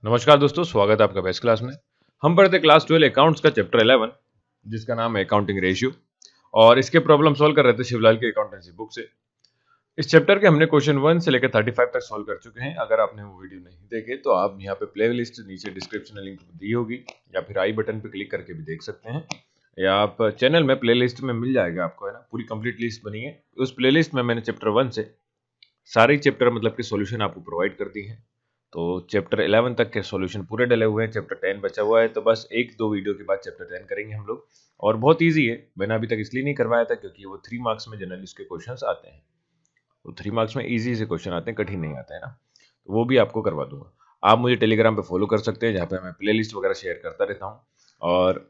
नमस्कार दोस्तों, स्वागत है आपका बेस्ट क्लास में। हम पढ़ते क्लास 12 अकाउंट्स का चैप्टर 11 जिसका नाम है अकाउंटिंग रेशियो और इसके प्रॉब्लम सॉल्व कर रहे थे शिवलाल की अकाउंटेंसी बुक से। इस चैप्टर के हमने क्वेश्चन 1 से लेकर 35 तक सॉल्व कर चुके हैं। अगर आपने वो वीडियो नहीं देखे तो आप यहाँ पे प्ले लिस्ट नीचे डिस्क्रिप्शन में लिंक दी होगी या फिर आई बटन पे क्लिक करके भी देख सकते हैं, या आप चैनल में प्ले लिस्ट में मिल जाएगा आपको, है ना। पूरी कंप्लीट लिस्ट बनी है। उस प्ले लिस्ट में मैंने चैप्टर 1 से सारे चैप्टर मतलब के सॉल्यूशन आपको प्रोवाइड कर दी है। तो चैप्टर 11 तक के सॉल्यूशन पूरे डले हुए हैं, चैप्टर 10 बचा हुआ है। तो बस एक दो वीडियो के बाद चैप्टर 10 करेंगे हम लोग। और बहुत इजी है, मैंने अभी तक इसलिए नहीं करवाया था क्योंकि वो 3 मार्क्स में जनरली इसके क्वेश्चंस आते हैं। तो 3 मार्क्स में इजी से क्वेश्चन आते हैं, कठिन नहीं आते हैं ना। तो वो भी आपको करवा दूंगा। आप मुझे टेलीग्राम पे फॉलो कर सकते हैं जहाँ पे मैं प्लेलिस्ट वगैरह शेयर करता रहता हूँ। और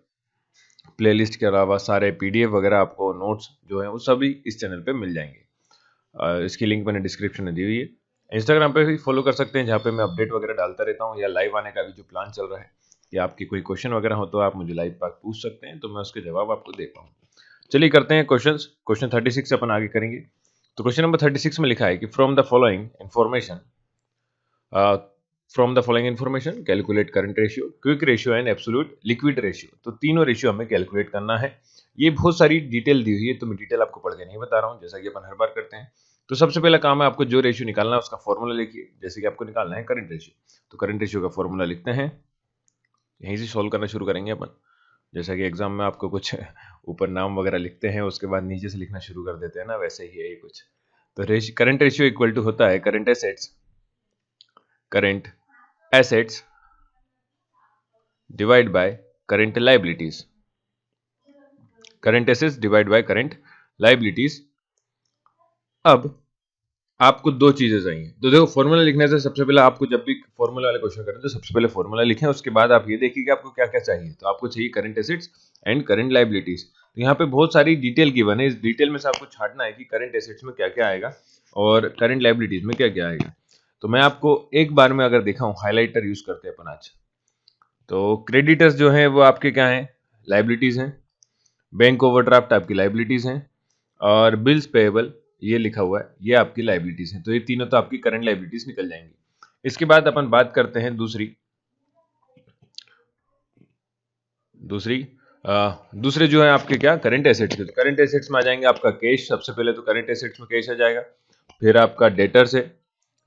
प्लेलिस्ट के अलावा सारे पीडीएफ वगैरह आपको नोट्स जो है वो सभी इस चैनल पे मिल जाएंगे। इसकी लिंक मैंने डिस्क्रिप्शन में दी हुई है। इंस्टाग्राम पे भी फॉलो कर सकते हैं जहाँ पे मैं अपडेट वगैरह डालता रहता हूँ, या लाइव आने का भी जो प्लान चल रहा है कि आपकी कोई क्वेश्चन वगैरह हो तो आप मुझे लाइव पर पूछ सकते हैं, तो मैं उसके जवाब आपको दे पाऊँ। चलिए करते हैं क्वेश्चन 36 से अपन आगे करेंगे। तो क्वेश्चन नंबर 36 में लिखा है कि from the following information calculate current ratio, quick ratio and absolute liquid ratio. तो तीनों रेशियो हमें कैलकुलेट करना है। ये बहुत सारी डिटेल दी हुई है, तो मैं डिटेल आपको पढ़ के नहीं बता रहा हूँ, जैसा कि अपन हर बार करते हैं। तो सबसे पहला काम है आपको जो रेशियो निकालना है उसका फॉर्मूला लिखिए। जैसे कि आपको निकालना है करंट रेशियो, तो करंट रेशियो का फॉर्मूला लिखते हैं। यहीं से सॉल्व करना शुरू करेंगे अपन। जैसा कि एग्जाम में आपको कुछ ऊपर नाम वगैरह लिखते हैं, उसके बाद नीचे से लिखना शुरू कर देते हैं ना, वैसे ही है ये कुछ। तो करंट रेशियो इक्वल टू होता है current assets divide by current liabilities. Current assets divide by current liabilities. अब आपको दो चीजें चाहिए। तो देखो, फॉर्मूला लिखने से सबसे पहले आपको जब भी फॉर्मूला वाले क्वेश्चन करें तो सबसे पहले फॉर्मूला लिखें, उसके बाद आप ये देखिए कि आपको क्या क्या चाहिए। तो आपको चाहिए current assets and current liabilities. तो यहाँ पे बहुत सारी डिटेल गिवन है, इस डिटेल में से आपको छांटना है कि करंट एसेट्स में क्या क्या आएगा और करंट लाइबिलिटीज में क्या क्या आएगा। तो मैं आपको एक बार में अगर दिखाऊं, हाईलाइटर यूज करते हैं अपन आज। तो क्रेडिटर्स जो है वो आपके क्या है, लाइबिलिटीज हैं। बैंक ओवरड्राफ्ट आपकी लाइबिलिटीज हैं। और बिल्स पेएबल ये लिखा हुआ है, ये आपकी लाइबिलिटीज हैं। तो ये तीनों तो आपकी करंट लाइबिलिटीज निकल जाएंगी। इसके बाद अपन बात करते हैं दूसरे जो है आपके क्या, करंट एसेट्स के। तो करंट एसेट्स में आ जाएंगे आपका कैश। सबसे पहले तो करंट एसेट्स में कैश आ जाएगा। फिर आपका डेटर्स है,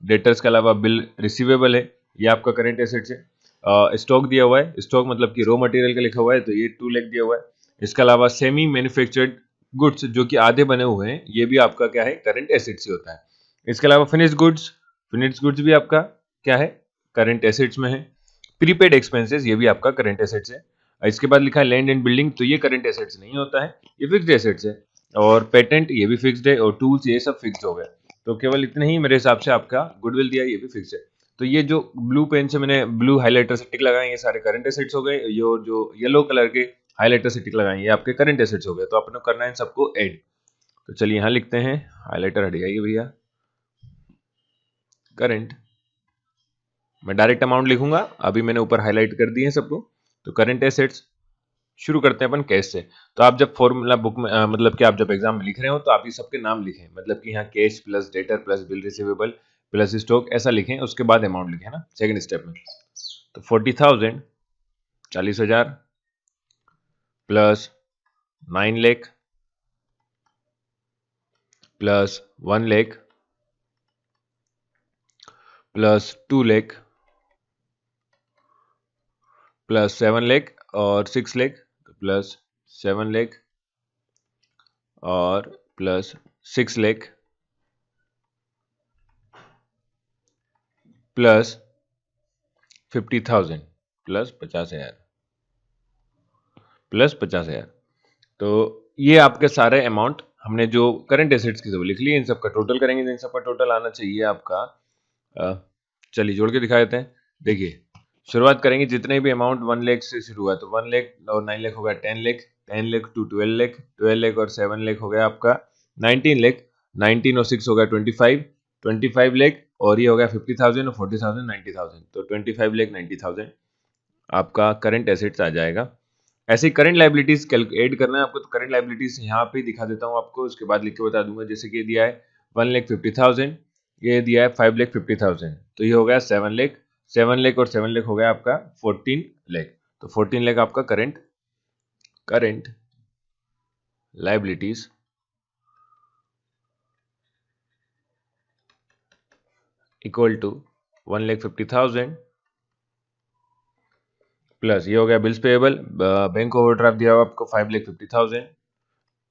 डेटर्स के अलावा बिल रिसीवेबल है, ये आपका करंट एसेट्स है। स्टॉक दिया हुआ है, स्टॉक मतलब कि रॉ मटेरियल का लिखा हुआ है, तो ये 2 लाख दिया हुआ है। इसके अलावा सेमी मैन्युफैक्चर्ड गुड्स जो कि आधे बने हुए हैं, ये भी आपका क्या है, करंट एसेट्स से होता है। इसके अलावा फिनिश्ड गुड्स भी आपका क्या है, करंट एसेट्स में है। प्रीपेड एक्सपेंसेस ये भी आपका करंट एसेट्स है। इसके बाद लिखा है लैंड एंड बिल्डिंग, तो ये करंट एसेट्स नहीं होता है, ये फिक्स्ड एसेट्स है। और पेटेंट ये भी फिक्स्ड है, और टूल्स ये सब फिक्स्ड हो गए। तो केवल इतने ही मेरे हिसाब से आपका गुडविल दिया, ये भी फिक्स्ड है। तो ये जो ब्लू पेन से मैंने ब्लू हाइलाइटर से टिक लगाए, ये सारे करंट एसेट्स हो गए। ये जो येलो कलर के हाइलाइटर से टिक लगाए, ये आपके करंट एसेट्स हो गए। तो आपने करना है सबको ऐड। तो चलिए यहाँ लिखते हैं, हाइलाइटर हट जाइए भैया। करंट, मैं डायरेक्ट अमाउंट लिखूंगा, अभी मैंने ऊपर हाईलाइट कर दिए हैं सबको। तो करंट एसेट्स, शुरू करते हैं अपन कैश से। तो आप जब फॉर्मूला बुक में मतलब कि आप जब एग्जाम में लिख रहे हो तो आप ये सबके नाम लिखें, मतलब कि यहाँ cash plus debtor plus bill receivable plus stock ऐसा लिखें, उसके बाद अमाउंट लिखें ना सेकंड स्टेप में। तो 40,000 40,000 plus 9 lakh plus 1 lakh plus 2 lakh plus 7 lakh और 6 लाख, प्लस 7 लाख और plus 6 lakh plus 50,000 plus 50,000 plus 50,000। तो ये आपके सारे अमाउंट हमने जो करंट एसेट्स की सब लिख लिए। इन सब का टोटल करेंगे तो इन सब का टोटल आना चाहिए आपका, चलिए जोड़ के दिखा देते हैं। देखिए, शुरुआत करेंगे जितने भी अमाउंट 1 लाख से शुरू हुआ, तो 1 लाख और 9 लाख हो गया 10 लाख, 10 लाख टू 12 लाख, 12 लाख और 7 लाख हो गया आपका 19 लाख, 19 और 6 हो गया 25, 25 लाख और ये हो गया 50,000 और 40,000 90,000। तो 25 लाख 90,000 आपका करंट एसेट्स आ जाएगा। ऐसे ही करंट लाइबिलिटीज ऐड करना है आपको। तो करंट लाइबिलिटीज यहाँ पे दिखा देता हूँ आपको, उसके बाद लिख के बता दूंगा। जैसे कि ये दिया है 1,50,000, ये दिया है 5,50,000, तो ये हो गया 7 लाख। 7 लाख और 7 लाख हो गया आपका 14 लाख। तो 14 लाख आपका current liabilities equal to 1,50,000 plus ये हो गया बिल्स पेएबल, बैंक ओवरड्राफ्ट दिया हुआ आपको 5,50,000।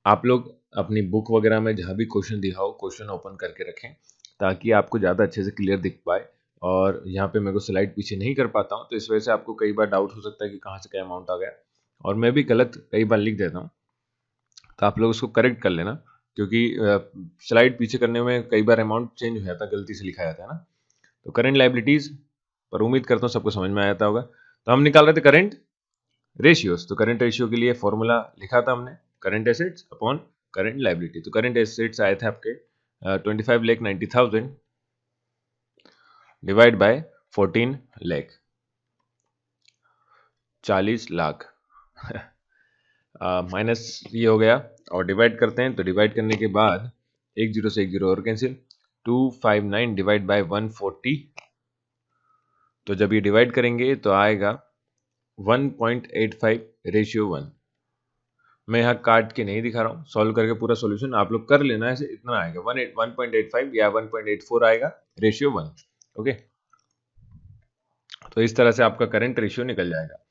आप लोग अपनी बुक वगैरह में जहाँ भी क्वेश्चन दिया हो क्वेश्चन ओपन करके रखें ताकि आपको ज़्यादा अच्छे से क्लियर दिख पाए। और यहाँ पे मेरे को स्लाइड पीछे नहीं कर पाता हूँ तो इस वजह से आपको कई बार डाउट हो सकता है कि कहाँ से क्या अमाउंट आ गया, और मैं भी गलत कई बार लिख देता हूँ, तो आप लोग उसको करेक्ट कर लेना क्योंकि स्लाइड पीछे करने में कई बार अमाउंट चेंज हो जाता है, गलती से लिखा जाता है ना। तो करेंट लायबिलिटीज पर उम्मीद करता हूँ सबको समझ में आया होगा। तो हम निकाल रहे थे करेंट रेशियोज। तो करेंट रेशियो के लिए फॉर्मूला लिखा था हमने, current assets upon current liability. तो करेंट एसेट्स आए थे आपके 25,90,000 divide by 14 lakh, 40 lakh minus ये हो गया और डिवाइड करते हैं। तो डिवाइड करने के बाद एक जीरो से एक जीरो और कैंसिल, 259 डिवाइड बाय 140। तो जब ये डिवाइड करेंगे तो आएगा 1.85 रेशियो 1। मैं यहाँ काट के नहीं दिखा रहा हूँ, सॉल्व करके पूरा सॉल्यूशन आप लोग कर लेना, ऐसे इतना आएगा 1.85 या 1.84 आएगा रेशियो 1। ओके, तो इस तरह से आपका करंट रेशियो निकल जाएगा।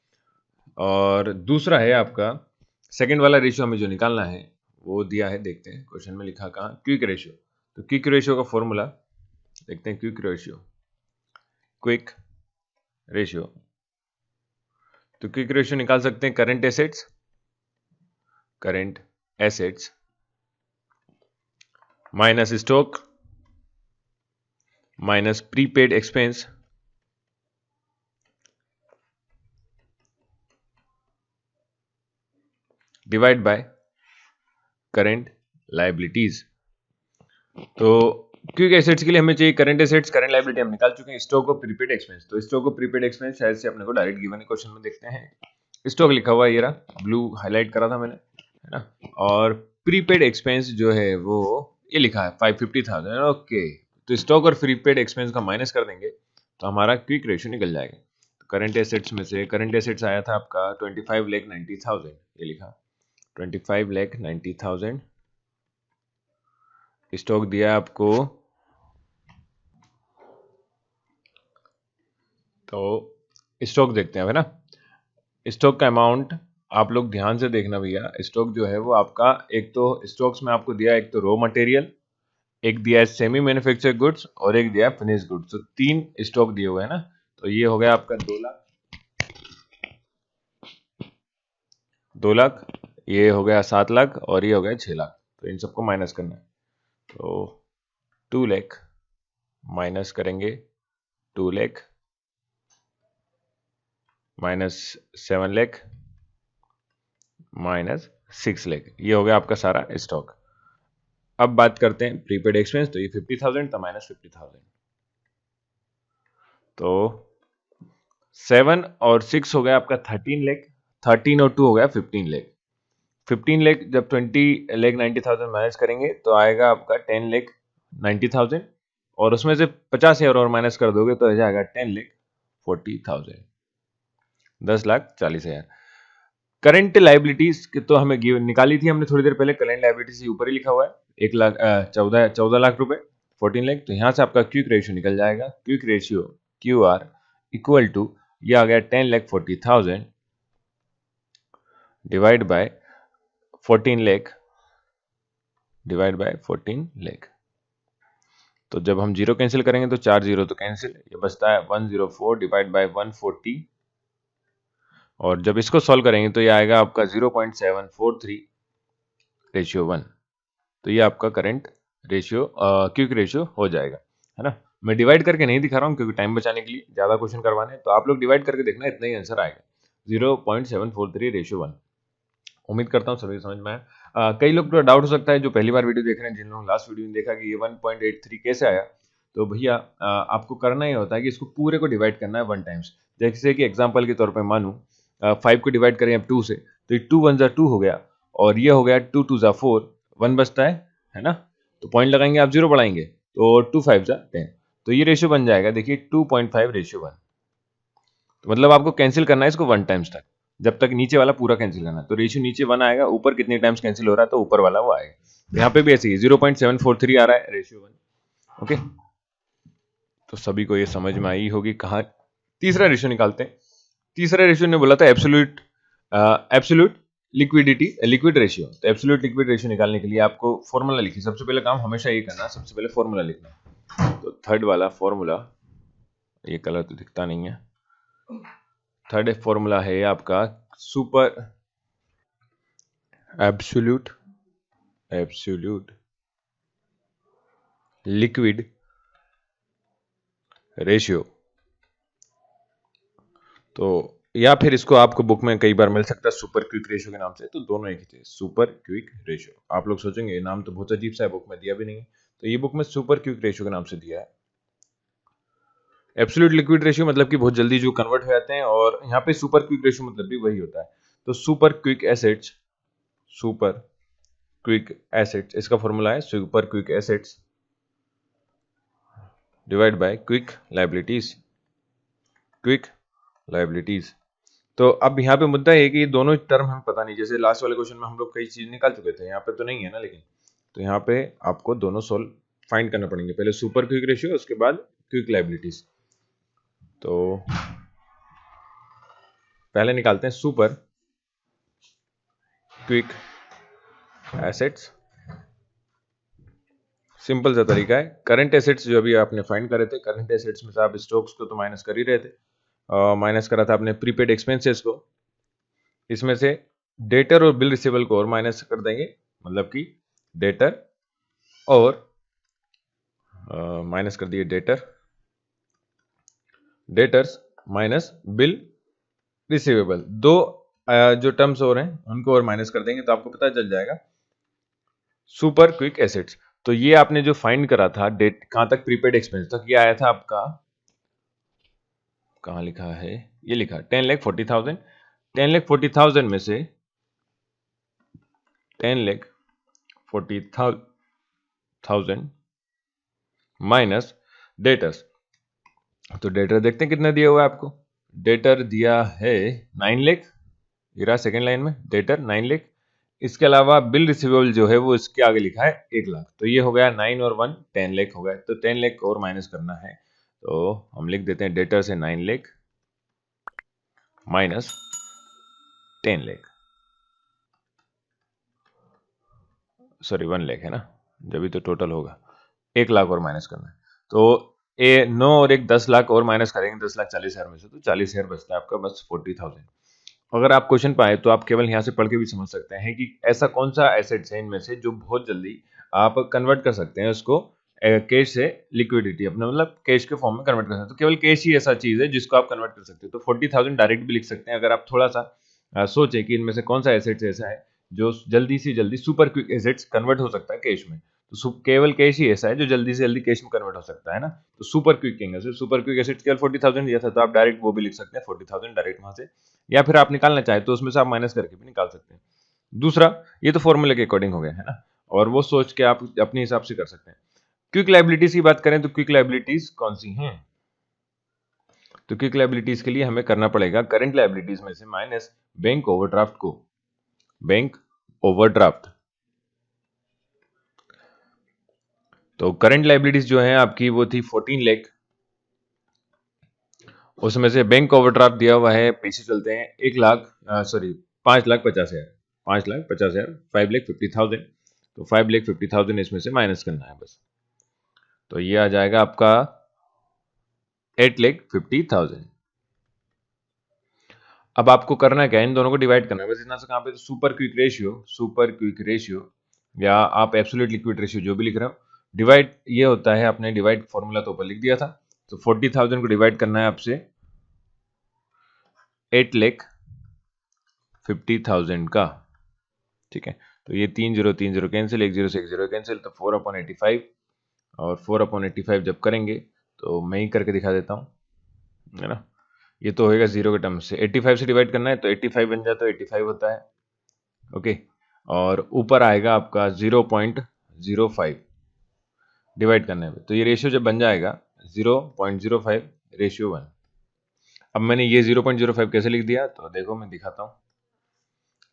और दूसरा है आपका सेकंड वाला रेशियो, हमें जो निकालना है वो दिया है, देखते हैं क्वेश्चन में लिखा कहाँ, क्विक रेशियो। तो क्विक रेशियो का फॉर्मूला देखते हैं। क्विक रेशियो तो क्विक रेशियो निकाल सकते हैं current assets minus stock minus prepaid expense divide by current liabilities. तो क्विक एसेट्स के लिए हमें चाहिए करंट एसेट्स, करंट लायबिलिटी हम निकाल चुके हैं, स्टॉक और प्रीपेड एक्सपेंस। तो स्टॉक और प्रीपेड एक्सपेंस शायद से अपने को डायरेक्ट गिवन है क्वेश्चन में, देखते हैं। स्टॉक लिखा हुआ है, ये रहा, ब्लू हाईलाइट करा था मैंने, है ना। और प्रीपेड एक्सपेंस जो है वो ये लिखा है 550,000। ओके, तो स्टॉक और प्रीपेड एक्सपेंस का माइनस कर देंगे तो हमारा क्विक रेशियो निकल जाएगा। तो करंट एसेट्स में से करंट एसेट्स आया था आपका 25,90,000, ये लिखा 25,90,000। स्टॉक दिया आपको, तो स्टॉक देखते हैं, है ना। स्टॉक का अमाउंट आप लोग ध्यान से देखना भैया। स्टॉक जो है वो आपका, एक तो स्टॉक्स में आपको दिया एक तो रॉ मटेरियल, एक दिया है सेमी मैन्युफैक्चर गुड्स और एक दिया है फिनिश गुड्स। तो 3 स्टॉक दिए हुए हैं ना। तो ये हो गया आपका 2 लाख, ये हो गया 7 लाख और ये हो गया 6 लाख। तो इन सबको माइनस करना है। तो 2 लाख माइनस करेंगे 2 लाख माइनस 7 लाख माइनस 6 लाख, ये हो गया आपका सारा स्टॉक। अब बात करते हैं प्रीपेड एक्सपेंस। तो ये 50,000 था माइनस 50,000। तो 7 और 6 हो गया आपका 13 लाख, 13 और 2 हो गया 15 लाख। 15 लाख जब 20 लाख 90,000 माइनस करेंगे तो आएगा आपका 10 लाख 90,000, और उसमें से 50,000 और माइनस कर दोगे तो आ जाएगा 10 लाख 40,000, 10,40,000। करंट लायबिलिटीज तो हमें निकाली थी हमने थोड़ी देर पहले, करंट लायबिलिटीज से ऊपर ही लिखा हुआ है 14 लाख रुपए, 14 लाख। तो यहां से आपका क्विक रेशियो निकल जाएगा। Quick ratio QR equal to, ये आ गया 10,40,000 divide by 14 lakh divide by 14 lakh. तो जब हम जीरो कैंसिल करेंगे तो 4 जीरो तो कैंसिल, ये बचता है 104 डिवाइड बाय 140। और जब इसको सॉल्व करेंगे तो ये आएगा आपका 0.743 रेशियो 1। तो ये आपका करंट रेशियो क्विक रेशियो हो जाएगा, है ना। मैं डिवाइड करके नहीं दिखा रहा हूँ क्योंकि टाइम बचाने के लिए, ज़्यादा क्वेश्चन करवाने, तो आप लोग डिवाइड करके देखना, इतना ही आंसर आएगा 0.743 रेशियो 1। उम्मीद करता हूँ सभी समझ में आया। कई लोग तो डाउट हो सकता है जो पहली बार वीडियो देख रहे हैं, जिन लोगों ने लास्ट वीडियो में देखा कि ये 1.83 कैसे आया, तो भैया आपको करना ही होता है कि इसको पूरे को डिवाइड करना है 1 टाइम्स। जैसे कि एग्जाम्पल के तौर पर मानूँ 5 को डिवाइड करें अब 2 से, तो ये 2 1 2 हो गया, और ये हो गया 2 2 4, 1 बचता है ना। तो पॉइंट लगाएंगे आप, 0 बढ़ाएंगे तो 2 5 10, तो ये रेशियो बन जाएगा देखिए 2.5 रेशियो 1। तो मतलब आपको कैंसिल करना है इसको 1 टाइम्स तक, जब तक नीचे वाला पूरा कैंसिल करना है। तो रेशियो नीचे 1 आएगा, ऊपर कितने टाइम्स कैंसिल हो रहा है तो ऊपर वाला वो आएगा। तो यहाँ पे भी ऐसे ही 0.743 आ रहा है रेशियो 1। ओके, तो सभी को ये समझ में आई होगी। कहाँ तीसरा रेशियो निकालते हैं। तीसरा रेशियो ने बोला था एब्सोल्यूट लिक्विड रेशियो। तो एब्सोल्यूट लिक्विड रेशियो निकालने के लिए आपको फॉर्मूला लिखिए। सबसे पहले काम हमेशा ये करना, सबसे पहले फॉर्मूला लिखना। तो थर्ड वाला फॉर्मूला, ये कलर तो दिखता नहीं है, थर्ड फॉर्मूला है आपका सुपर एब्सोल्यूट लिक्विड रेशियो। तो या फिर इसको आपको बुक में कई बार मिल सकता है सुपर क्विक रेशियो के नाम से, तो दोनों एक ही थे, सुपर क्विक रेशियो। आप लोग सोचेंगे ये नाम तो बहुत अजीब सा है, बुक में दिया भी नहीं है। तो ये बुक में सुपर क्विक रेशियो के नाम से दिया है। एब्सोल्यूट लिक्विड रेशियो मतलब कि बहुत जल्दी जो कन्वर्ट हो जाते हैं, और यहाँ पे सुपर क्विक रेशियो मतलब भी वही होता है। तो सुपर क्विक एसेट्स इसका फॉर्मूला है super quick assets divide bye quick liabilities. तो अब यहाँ पे मुद्दा है कि ये दोनों टर्म हमें पता नहीं। जैसे लास्ट वाले क्वेश्चन में हम लोग कई चीज निकाल चुके थे, यहाँ पे तो नहीं है ना, लेकिन तो यहाँ पे आपको दोनों सोल्व फाइंड करना पड़ेंगे। पहले सुपर क्विक रेशियो, उसके बाद क्विक लायबिलिटीज। तो पहले निकालते हैं सुपर क्विक एसेट्स। सिंपल सा तरीका है, करंट एसेट्स जो अभी आपने फाइंड करे थे, करंट एसेट्स में से आप स्टॉक्स को तो माइनस कर ही रहे थे, माइनस करा था आपने प्रीपेड एक्सपेंसेस को, इसमें से डेटर और बिल रिसीवेबल को और माइनस कर देंगे, मतलब कि डेटर और माइनस कर दिए डेटर्स माइनस बिल रिसीवेबल। दो जो टर्म्स हो रहे हैं उनको और माइनस कर देंगे, तो आपको पता चल जाएगा सुपर क्विक एसेट्स। तो ये आपने जो फाइंड करा था डेट कहां तक, प्रीपेड एक्सपेंस तक, ये आया था आपका, कहां लिखा है, ये लिखा 10,40,000। 10,40,000 में से 10,40,000 माइनस डेटर्स। तो डेटर देखते हैं कितना दिया हुआ है आपको। डेटर दिया है 9 लाख, ये रहा सेकेंड लाइन में डेटर 9 लाख। इसके अलावा बिल रिसीवेबल जो है वो इसके आगे लिखा है 1 लाख। तो ये हो गया 9 और 1 10 लाख हो गया। तो 10 लाख और माइनस करना है, तो हम लिख देते हैं डेटर से 9 लाख माइनस 10 लाख, सॉरी 1 लाख है ना, जब भी तो टोटल होगा 1 लाख और माइनस करना है। तो 9 और 1 10 लाख और माइनस करेंगे 10,40,000 में से, तो 40,000 बचता है आपका, बस 40,000। अगर आप क्वेश्चन पाए तो आप केवल यहाँ से पढ़ के भी समझ सकते हैं कि ऐसा कौन सा एसेट्स है इनमें से जो बहुत जल्दी आप कन्वर्ट कर सकते हैं उसको कैश से लिक्विडिटी, अपना मतलब कैश के फॉर्म में कन्वर्ट कर सकते हैं। तो केवल कैश ही ऐसा चीज है जिसको आप कन्वर्ट कर सकते हो। तो 40,000 डायरेक्ट भी लिख सकते हैं, अगर आप थोड़ा सा सोचे कि इनमें से कौन सा एसेट्स ऐसा है जो जल्दी से जल्दी सुपर क्विक एसेट्स कन्वर्ट हो सकता है कैश में। तो केवल कैश ही ऐसा है जो जल्दी से जल्दी कैश में कन्वर्ट हो सकता है ना। तो सुपर क्विक किंग है, सुपर क्विक एसेट्स केवल 40,000 दिया था, तो आप डायरेक्ट वो भी लिख सकते हैं 40,000 डायरेक्ट वहां से, या फिर आप निकालना चाहे तो उसमें से आप माइनस करके भी निकाल सकते हैं। दूसरा, ये तो फॉर्मूले के अकॉर्डिंग हो गया है ना, और वो सोच के आप अपने हिसाब से कर सकते हैं। क्विक लायबिलिटीज की बात करें तो क्विक लायबिलिटीज कौन सी हैं? तो क्विक लायबिलिटीज के लिए हमें करना पड़ेगा करंट लायबिलिटीज में से माइनस बैंक ओवरड्राफ्ट को, बैंक ओवरड्राफ्ट। तो करंट लायबिलिटीज जो है आपकी वो थी 14 लाख, उसमें से बैंक ओवरड्राफ्ट दिया हुआ है, पीछे चलते हैं 1 लाख, सॉरी 5,50,000, 5,50,000, 5,50,000। तो 5,50,000 इसमें से माइनस करना है बस। तो ये आ जाएगा आपका 8,50,000। अब आपको करना क्या है, इन दोनों को डिवाइड करना है बस, इतना सा काम है। तो सुपर क्विक रेशियो या आप एब्सोल्यूट लिक्विड रेशियो जो भी लिख रहे हो, डिवाइड ये होता है, आपने डिवाइड फॉर्मूला तो ऊपर लिख दिया था। तो 40,000 को डिवाइड करना है आपसे 8,50,000 का, ठीक है। तो ये 3 0 3 0 कैंसिल, 1 0 से 1 0 कैंसिल, तो 4/85, और 4/85 जब करेंगे तो मैं ही करके दिखा देता हूँ, है ना। ये तो होएगा 0 के टर्म से, 85 से डिवाइड करना है तो 85 बन जाता है, तो 85 होता है, ओके। और ऊपर आएगा आपका 0.05 डिवाइड करने में, तो ये रेशियो जब बन जाएगा 0.05 रेशियो 1। अब मैंने ये 0.05 कैसे लिख दिया, तो देखो मैं दिखाता हूँ।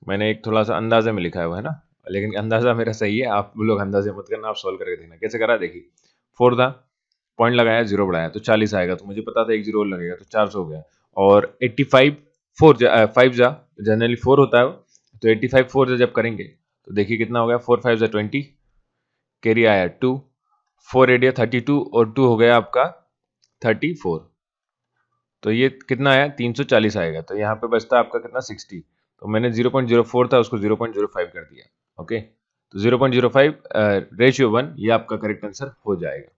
मैंने एक थोड़ा सा अंदाजे में लिखा हुआ है ना, लेकिन अंदाजा मेरा सही है, आप लोग अंदाजे मत करना, आप सॉल्व करके देखना कैसे करा। देखिए 4 था, पॉइंट लगाया, 0 बढ़ाया तो 40 आएगा, तो मुझे पता था एक 0 और लगेगा तो 400 हो गया। और 85 5 जा जनरली 4 होता है वो, तो 85 4 जा जब करेंगे तो देखिए कितना हो गया, 4 5 जा 20, कैरी आया 2, 4 एडिया 32 और 2 हो गया आपका 34, तो ये कितना आया 340 आएगा। तो यहाँ पे बचता आपका कितना 60, तो मैंने 0.04 था उसको 0.05 कर दिया। ओके, तो 0.05 रेशियो 1 ये आपका करेक्ट आंसर हो जाएगा।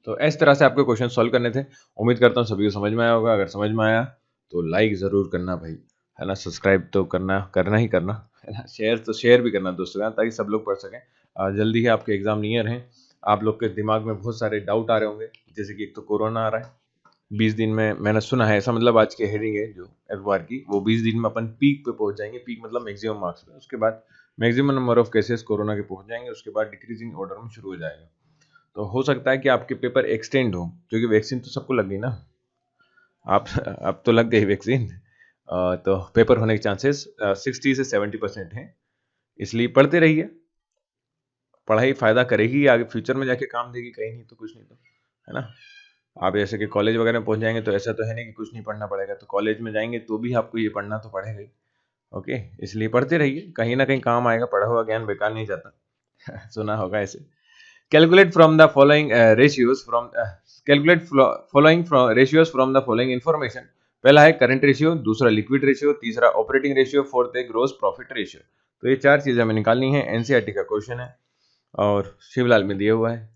तो इस तरह से आपके क्वेश्चन सॉल्व करने थे। उम्मीद करता हूँ सभी को समझ में आया होगा। अगर समझ में आया तो लाइक ज़रूर करना भाई, है ना, सब्सक्राइब तो करना ही करना, है ना, शेयर भी करना दोस्तों के साथ, ताकि सब लोग पढ़ सकें। जल्दी ही आपके एग्जाम नियर हैं, आप लोग के दिमाग में बहुत सारे डाउट आ रहे होंगे, जैसे कि एक तो कोरोना आ रहा है 20 दिन में, मैंने सुना है ऐसा, मतलब आज के हेडिंग है जो FR की, वो 20 दिन में अपन पीक पे पहुंच जाएंगे। पीक मतलब मैक्सिमम मार्क्स पे, उसके बाद maximum number of cases corona के पहुंच जाएंगे, उसके बाद डिक्रीजिंग ऑर्डर में शुरू हो जाएगा। तो हो सकता है कि आपके पेपर एक्सटेंड हो, क्योंकि वैक्सीन तो सबको लग गई ना, आप अब तो लग गई वैक्सीन, तो पेपर होने के चांसेस 60 से 70% हैं। इसलिए पढ़ते रहिए, पढ़ाई फायदा करेगी, आगे फ्यूचर में जाके काम देगी, कहीं नहीं तो कुछ नहीं, तो है ना। आप जैसे कि कॉलेज वगैरह में पहुंच जाएंगे तो ऐसा तो है नहीं कि कुछ नहीं पढ़ना पड़ेगा, तो कॉलेज में जाएंगे तो भी आपको ये पढ़ना तो पड़ेगा ही। ओके, इसलिए पढ़ते रहिए, कहीं ना कहीं काम आएगा, पढ़ा हुआ ज्ञान बेकार नहीं जाता। सुना होगा ऐसे। Calculate from the following ratios from calculate following ratios from the following information. पहला है करंट रेशियो, दूसरा लिक्विड रेशियो, तीसरा ऑपरेटिंग रेशियो, फोर्थ है ग्रोस प्रॉफिट रेशियो। तो ये 4 चीजें हमें निकालनी है, एनसीईआरटी का क्वेश्चन है और शिवलाल में दिया हुआ है।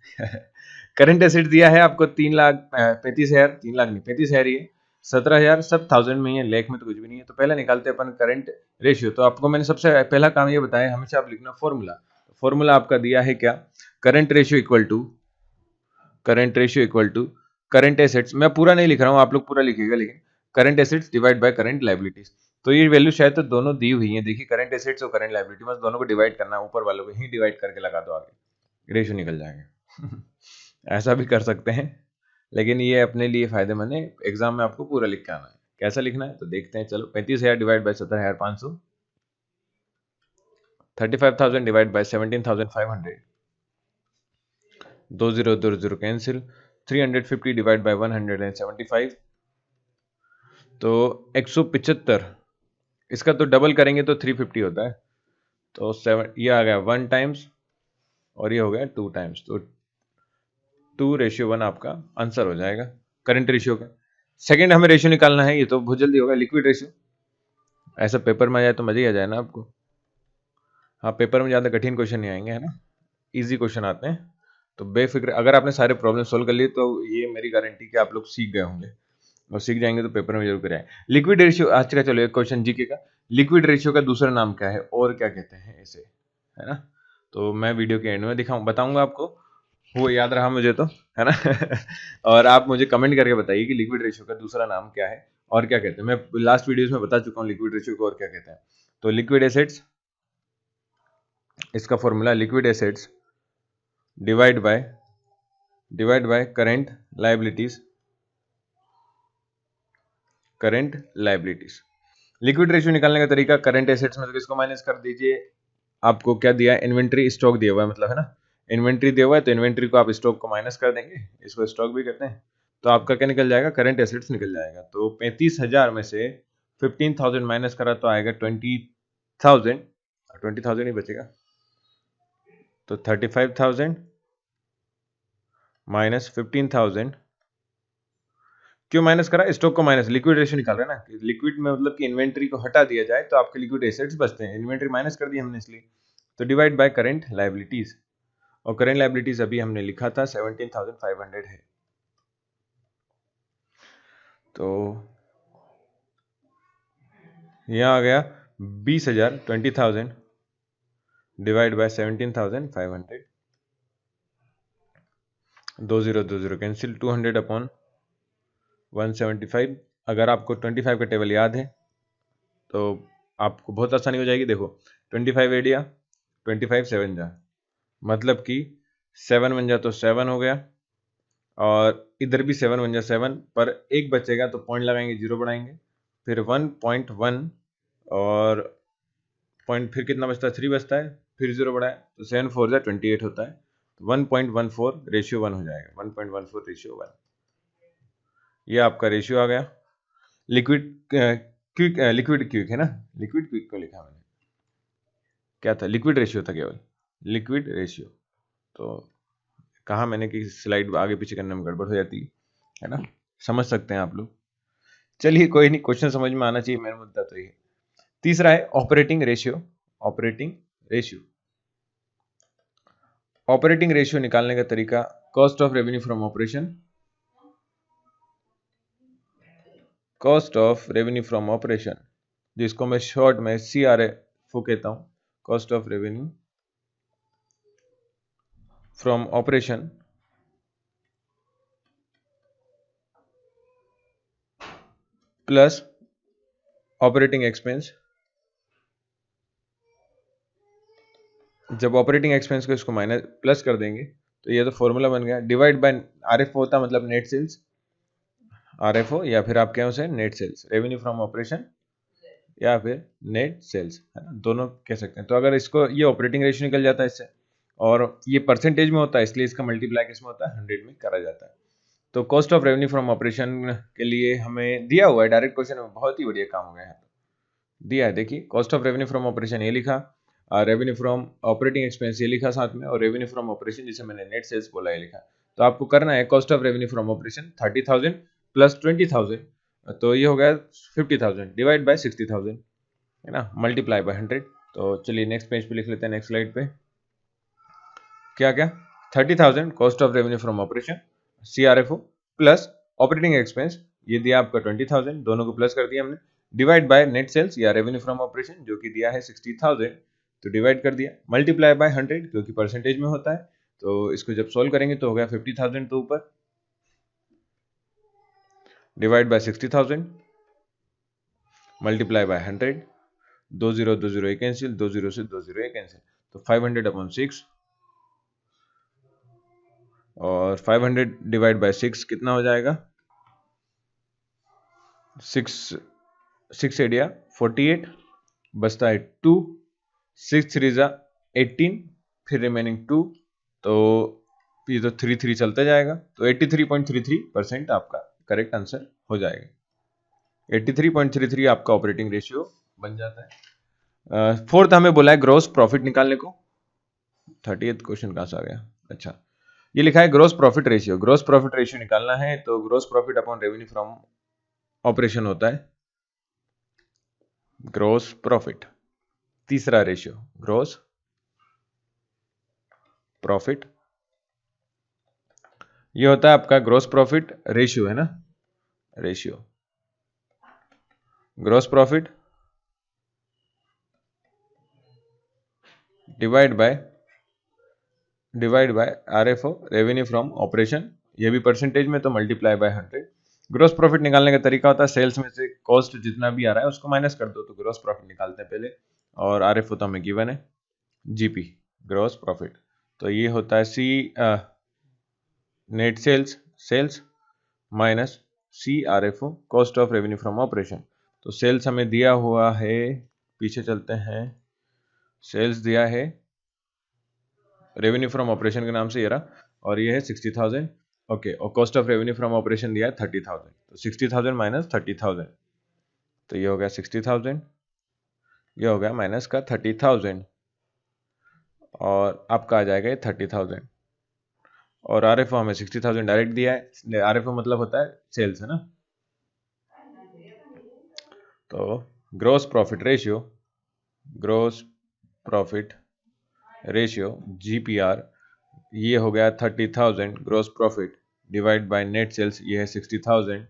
करंट एसेट दिया है आपको 3,35,000, 3 लाख नहीं 35,000 ही है, 17,000 सब थाउजेंड में ही है, लाख में तो कुछ भी नहीं है। तो पहले निकालते हैं अपन करंट रेशियो। तो आपको मैंने सबसे पहला काम ये बताया, हमेशा आप लिखना फॉर्मूला। फॉर्मूला आपका दिया है क्या, current ratio equal to current assets, मैं पूरा नहीं लिख रहा हूँ, आप लोग पूरा लिखिएगा, लेकिन current assets divide by current liabilities. तो ये वैल्यू शायद तो दोनों दी हुई है, देखिए करंट एसेट्स और करंट लायबिलिटी, बस दोनों को डिवाइड करना है, ऊपर वालों को ही डिवाइड करके लगा दो, आगे रेशियो निकल जाएगा। ऐसा भी कर सकते हैं, लेकिन ये अपने लिए फायदेमंद है, एग्जाम में आपको पूरा लिख के आना है। कैसा लिखना है तो देखते हैं, चलो 35,000 divide by 17,500, 35,000 divide by 17,500, 2 0 2 0 cancel, 350 divide by 175, तो 175, इसका तो डबल करेंगे तो 350 होता है, तो 7 ये आ गया 1 टाइम्स और ये हो गया 2 टाइम्स, तो 2:1 आपका आंसर हो जाएगा करंट रेशियो का। सेकंड हमें रेशियो निकालना है, ये तो बहुत जल्दी होगा, लिक्विड रेशियो। ऐसा पेपर में आ जाए तो मजा ही आ जाए ना आपको। हाँ, पेपर में ज़्यादा कठिन क्वेश्चन नहीं आएंगे, है ना, इजी क्वेश्चन आते हैं। तो बेफिक्र, अगर आपने सारे प्रॉब्लम सोल्व कर लिए तो ये मेरी गारंटी कि आप लोग सीख गए होंगे, और सीख जाएंगे तो पेपर में जरूर कराएं। लिक्विड रेशियो आज का, चलो एक क्वेश्चन जीके का, लिक्विड रेशियो का दूसरा नाम क्या है और क्या कहते हैं इसे, है ना। तो मैं वीडियो के एंड में बताऊंगा आपको, वो याद रहा मुझे तो, है ना। और आप मुझे कमेंट करके बताइए कि लिक्विड रेशियो का दूसरा नाम क्या है और क्या कहते हैं। मैं लास्ट वीडियोस में बता चुका हूँ लिक्विड रेशियो को और क्या कहते हैं। तो लिक्विड एसेट्स, इसका formula liquid assets divide by current liabilities, liquid ratio निकालने का तरीका, करंट एसेट्स में से किसको माइनस कर दीजिए, आपको क्या दिया है, इन्वेंट्री स्टॉक दिया हुआ है, मतलब है ना, इन्वेंट्री दिया हुआ है, तो इन्वेंट्री को आप स्टॉक को माइनस कर देंगे, इसको स्टॉक भी कहते हैं, तो आपका क्या निकल जाएगा, करंट एसेट्स निकल जाएगा। तो 35,000 में से 15,000 माइनस करा तो आएगा 20,000 ही बचेगा, तो 35,000 माइनस 15,000, क्यों माइनस करा, स्टॉक को माइनस, लिक्विड रेशियो निकाल रहे हैं ना, लिक्विड में मतलब कि इन्वेंट्री को हटा दिया जाए तो आपके लिक्विड एसेट्स बचते हैं, इन्वेंट्री माइनस कर दी हमने इसलिए, तो डिवाइड बाय करंट लायबिलिटीज, और करंट लायबिलिटीज अभी हमने लिखा था 17,500 है, तो यहाँ आ गया 20,000, 20,000 डिवाइड बाय 17,500, 2 0 2 0 कैंसिल, 200 अपॉन 175। अगर आपको 25 का टेबल याद है तो आपको बहुत आसानी हो जाएगी। देखो 25 एडिया 25 7 जा, मतलब कि 7 1 जा तो 7 हो गया, और इधर भी 7 बन जाए 7, पर एक बचेगा तो पॉइंट लगाएंगे, 0 बढ़ाएंगे, फिर 1.1 और पॉइंट, फिर कितना बचता है 3 बचता है, फिर 0 बढ़ाए तो 7 4 जा 28 होता है, तो 1.14 रेशियो 1 हो जाएगा, 1.14 रेशियो 1। ये आपका रेशियो आ गया। लिक्विड क्विक, लिक्विड क्विक है ना, लिक्विड क्विक को लिखा मैंने, क्या था, लिक्विड रेशियो था केवल, लिक्विड रेशियो। तो कहा मैंने कि स्लाइड आगे पीछे करने में गड़बड़ हो जाती है ना, समझ सकते हैं आप लोग। चलिए कोई नहीं, क्वेश्चन समझ में आना चाहिए, मेरा मुद्दा तो ये। तीसरा है operating ratio. Operating ratio, operating ratio निकालने का तरीका, cost of revenue from operation, cost of revenue from operation, जिसको मैं शॉर्ट में CRFO कहता हूं, cost of revenue from operation plus operating expense. जब ऑपरेटिंग एक्सपेंस को इसको माइनस प्लस कर देंगे तो ये तो फॉर्मूला बन गया, डिवाइड बाय RFO होता है मतलब नेट सेल्स, RFO या फिर आप क्या उसे net sales, revenue from operation या फिर नेट सेल्स, है ना, दोनों कह सकते हैं। तो अगर इसको, ये ऑपरेटिंग रेशियो निकल जाता है इससे, और ये परसेंटेज में होता है इसलिए इसका मल्टीप्लाई किसमें होता है, 100 में करा जाता है। तो cost of revenue from operation के लिए हमें दिया हुआ है डायरेक्ट क्वेश्चन में, बहुत ही बढ़िया काम हो गया है, दिया है, देखिए cost of revenue from operation ये लिखा, रेवेन्यू फ्रॉम ऑपरेटिंग एक्सपेंस ये लिखा साथ में, और रेवेन्यू फ्रॉम ऑपरेशन जिसे मैंने नेट सेल्स बोला ये लिखा। तो आपको करना है cost of revenue from operation 30,000 plus 20,000, तो ये हो गया 50,000 डिवाइड बाय 60,000, है ना, मल्टीप्लाई बाय 100। तो चलिए नेक्स्ट पेज पे लिख लेते हैं, नेक्स्ट स्लाइड पे क्या क्या, 30,000 cost of revenue from operation CRFO plus operating expense ये दिया आपका 20,000, दोनों को प्लस कर दिया हमने, डिवाइड बाय नेट सेल्स या रेवेन्यू फ्रॉम ऑपरेशन जो कि दिया है 60,000, तो डिवाइड कर दिया, मल्टीप्लाई बाय 100 क्योंकि परसेंटेज में होता है। तो इसको जब सोल्व करेंगे तो हो गया 50,000 तो ऊपर, divide by 60,000 multiply by 100, 2 0 2 0 cancel, 2 0 से 2 0 कैंसिल, तो 500/6, और 500 डिवाइड बाय 6 कितना हो जाएगा, 6 एडिया 48, बचता है 2, 6 3 जा 18, फिर रिमेनिंग 2, तो ये तो 3 3 चलता जाएगा, तो 83.33% आपका करेक्ट आंसर हो जाएगा। 83.33 आपका ऑपरेटिंग रेशियो बन जाता है। फोर्थ हमें बोला है ग्रॉस प्रॉफिट निकालने को, 30th क्वेश्चन कहां से आ गया, अच्छा ये लिखा है gross profit ratio. Gross profit ratio निकालना है तो gross profit upon revenue from operation होता है ग्रॉस प्रॉफिट, तीसरा रेशियो ग्रॉस प्रॉफिट, ये होता है आपका ग्रॉस प्रॉफिट रेशियो, है ना, ratio gross profit divide bye RFO revenue from operation, ये भी परसेंटेज में, तो मल्टीप्लाई बाय 100। ग्रॉस प्रॉफिट निकालने का तरीका होता है सेल्स में से कॉस्ट जितना भी आ रहा है उसको माइनस कर दो, तो ग्रॉस प्रॉफिट निकालते हैं पहले, और RFO तो हमें गिवन है GP ग्रॉस प्रॉफिट, तो ये होता है net sales minus CRFO cost of revenue from operation. तो सेल्स हमें दिया हुआ है, पीछे चलते हैं, सेल्स दिया है रेवेन्यू फ्रॉम ऑपरेशन के नाम से ये रहा, और ये है 60,000, ओके, और cost of revenue from operation दिया है 30,000, तो 60,000 माइनस 30,000, तो ये हो गया 60,000, ये हो गया माइनस का 30,000, और आपका आ जाएगा ये 30,000, और RFO हमें 60,000 डायरेक्ट दिया है, RFO मतलब होता है सेल्स, है ना, तो ग्रॉस प्रॉफिट रेशियो GPR ये हो गया 30,000 gross profit divide by net sales, ये है 60,000,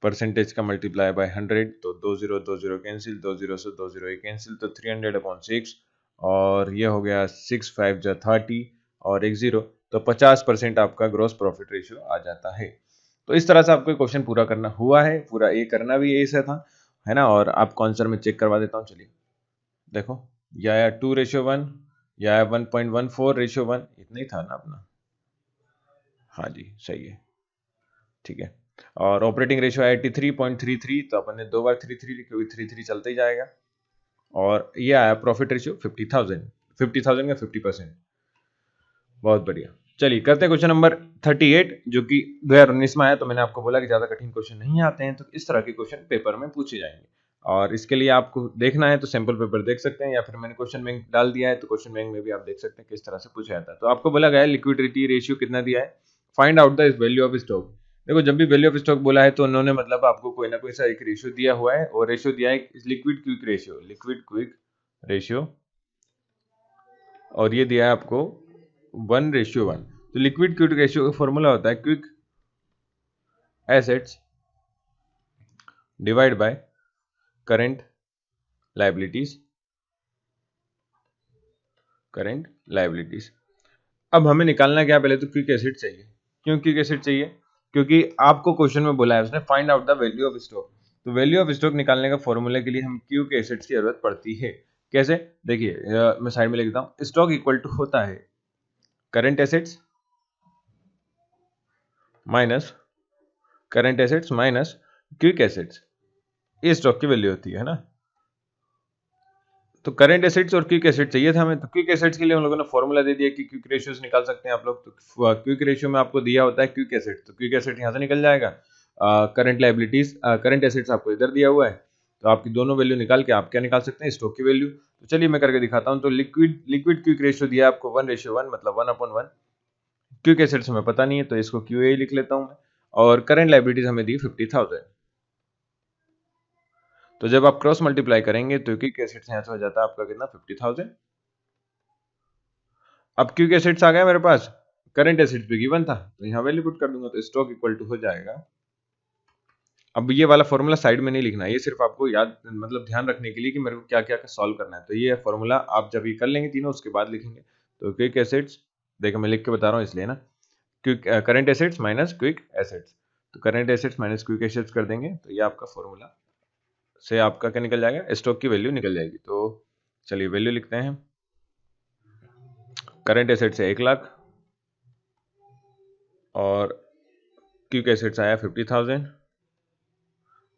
परसेंटेज का मल्टीप्लाई बाय 100, तो 2 0 2 0 कैंसिल, 2 0 से 2 0 कैंसिल, तो 300/6, और ये हो गया 6 5 जा 30 और एक 0, तो 50% आपका ग्रॉस प्रॉफिट रेशियो आ जाता है। तो इस तरह से आपको क्वेश्चन पूरा करना हुआ है, पूरा ये करना भी यही से था, है ना, और आपको आंसर में चेक करवा देता हूँ, चलिए देखो, या 2:1 या 1.14:1, इतना ही था ना अपना, हाँ जी सही है, ठीक है। और ऑपरेटिंग रेशियो है 83.33, तो अपन ने 2 बार 33 लिखी हुई, 33 चलते ही जाएगा। और ये आया प्रॉफिट रेशियो 50,000 का 50%। बहुत बढ़िया। चलिए करते हैं क्वेश्चन नंबर 38, जो कि 2019 में आया। तो मैंने आपको बोला कि ज्यादा कठिन क्वेश्चन नहीं आते हैं, तो इस तरह के क्वेश्चन पेपर में पूछे जाएंगे। और इसके लिए आपको देखना है तो सैंपल पेपर देख सकते हैं, या फिर मैंने क्वेश्चन बैंक डाल दिया है तो क्वेश्चन बैंक में भी आप देख सकते हैं किस तरह से पूछा जाता है। तो आपको बोला गया है लिक्विडिटी रेशियो कितना दिया है, find out the value of stock. देखो जब भी वैल्यू ऑफ स्टॉक बोला है तो उन्होंने मतलब आपको कोई ना कोई सा एक रेशियो दिया हुआ है, और रेशियो दिया है liquid quick ratio, liquid quick ratio, और ये दिया है आपको 1:1। तो लिक्विड क्विक रेशियो का फॉर्मूला होता है quick assets divide by current liabilities, current liabilities. अब हमें निकालना क्या, पहले तो क्विक एसेट चाहिए। क्यों क्विक एसेट चाहिए, क्योंकि आपको क्वेश्चन में बोला है उसने find out the value of stock. तो वैल्यू ऑफ स्टॉक निकालने का फॉर्मूले के लिए हम क्विक एसेट्स की जरूरत पड़ती है। कैसे, देखिए मैं साइड में लिखता हूं, स्टॉक इक्वल टू होता है current assets minus quick assets, ये स्टॉक की वैल्यू होती है ना। तो करंट एसेट्स और क्विक एसेट चाहिए था हमें, तो क्विक एसेट्स के लिए हम लोगों ने फॉर्मूला दे दिया कि क्विक रेशियोज निकाल सकते हैं आप लोग। तो क्विक रेशियो में आपको दिया होता है क्विक एसेट, तो क्विक एसेट यहाँ से निकल जाएगा। करंट लायबिलिटीज, करंट एसेट्स आपको इधर दिया हुआ है, तो आपकी दोनों वैल्यू निकाल के आप क्या निकाल सकते हैं, स्टॉक की वैल्यू। तो चलिए मैं करके दिखाता हूँ। तो लिक्विड क्विक रेशियो दिया आपको 1:1, मतलब 1/1। क्विक एसेट्स हमें पता नहीं है तो इसको QA लिख लेता हूँ मैं। और करंट लायबिलिटीज हमें दी 50,000। तो जब आप क्रॉस मल्टीप्लाई करेंगे तो क्विक एसेट्स यहाँ से हो जाता है आपका कितना, 50,000। अब क्विक एसेट्स आ गया मेरे पास, करंट एसेट्स भी गिवन था, तो यहाँ वैल्यू पुट कर दूंगा, तो स्टॉक इक्वल टू हो जाएगा। अब ये वाला फॉर्मूला साइड में नहीं लिखना है, ये सिर्फ आपको याद मतलब ध्यान रखने के लिए कि मेरे को क्या क्या सॉल्व करना है। तो ये फॉर्मूला आप जब ये कर लेंगे तीनों, उसके बाद लिखेंगे। तो क्विक एसेट्स, देखो मैं लिख के बता रहा हूँ इसलिए ना, quick current assets minus quick assets. तो current assets minus quick assets कर देंगे, तो ये आपका फॉर्मूला से आपका क्या निकल जाएगा, स्टॉक की वैल्यू निकल जाएगी। तो चलिए वैल्यू लिखते हैं। करंट एसेट्स है 1 लाख, और क्विक एसेट्स आया 50,000।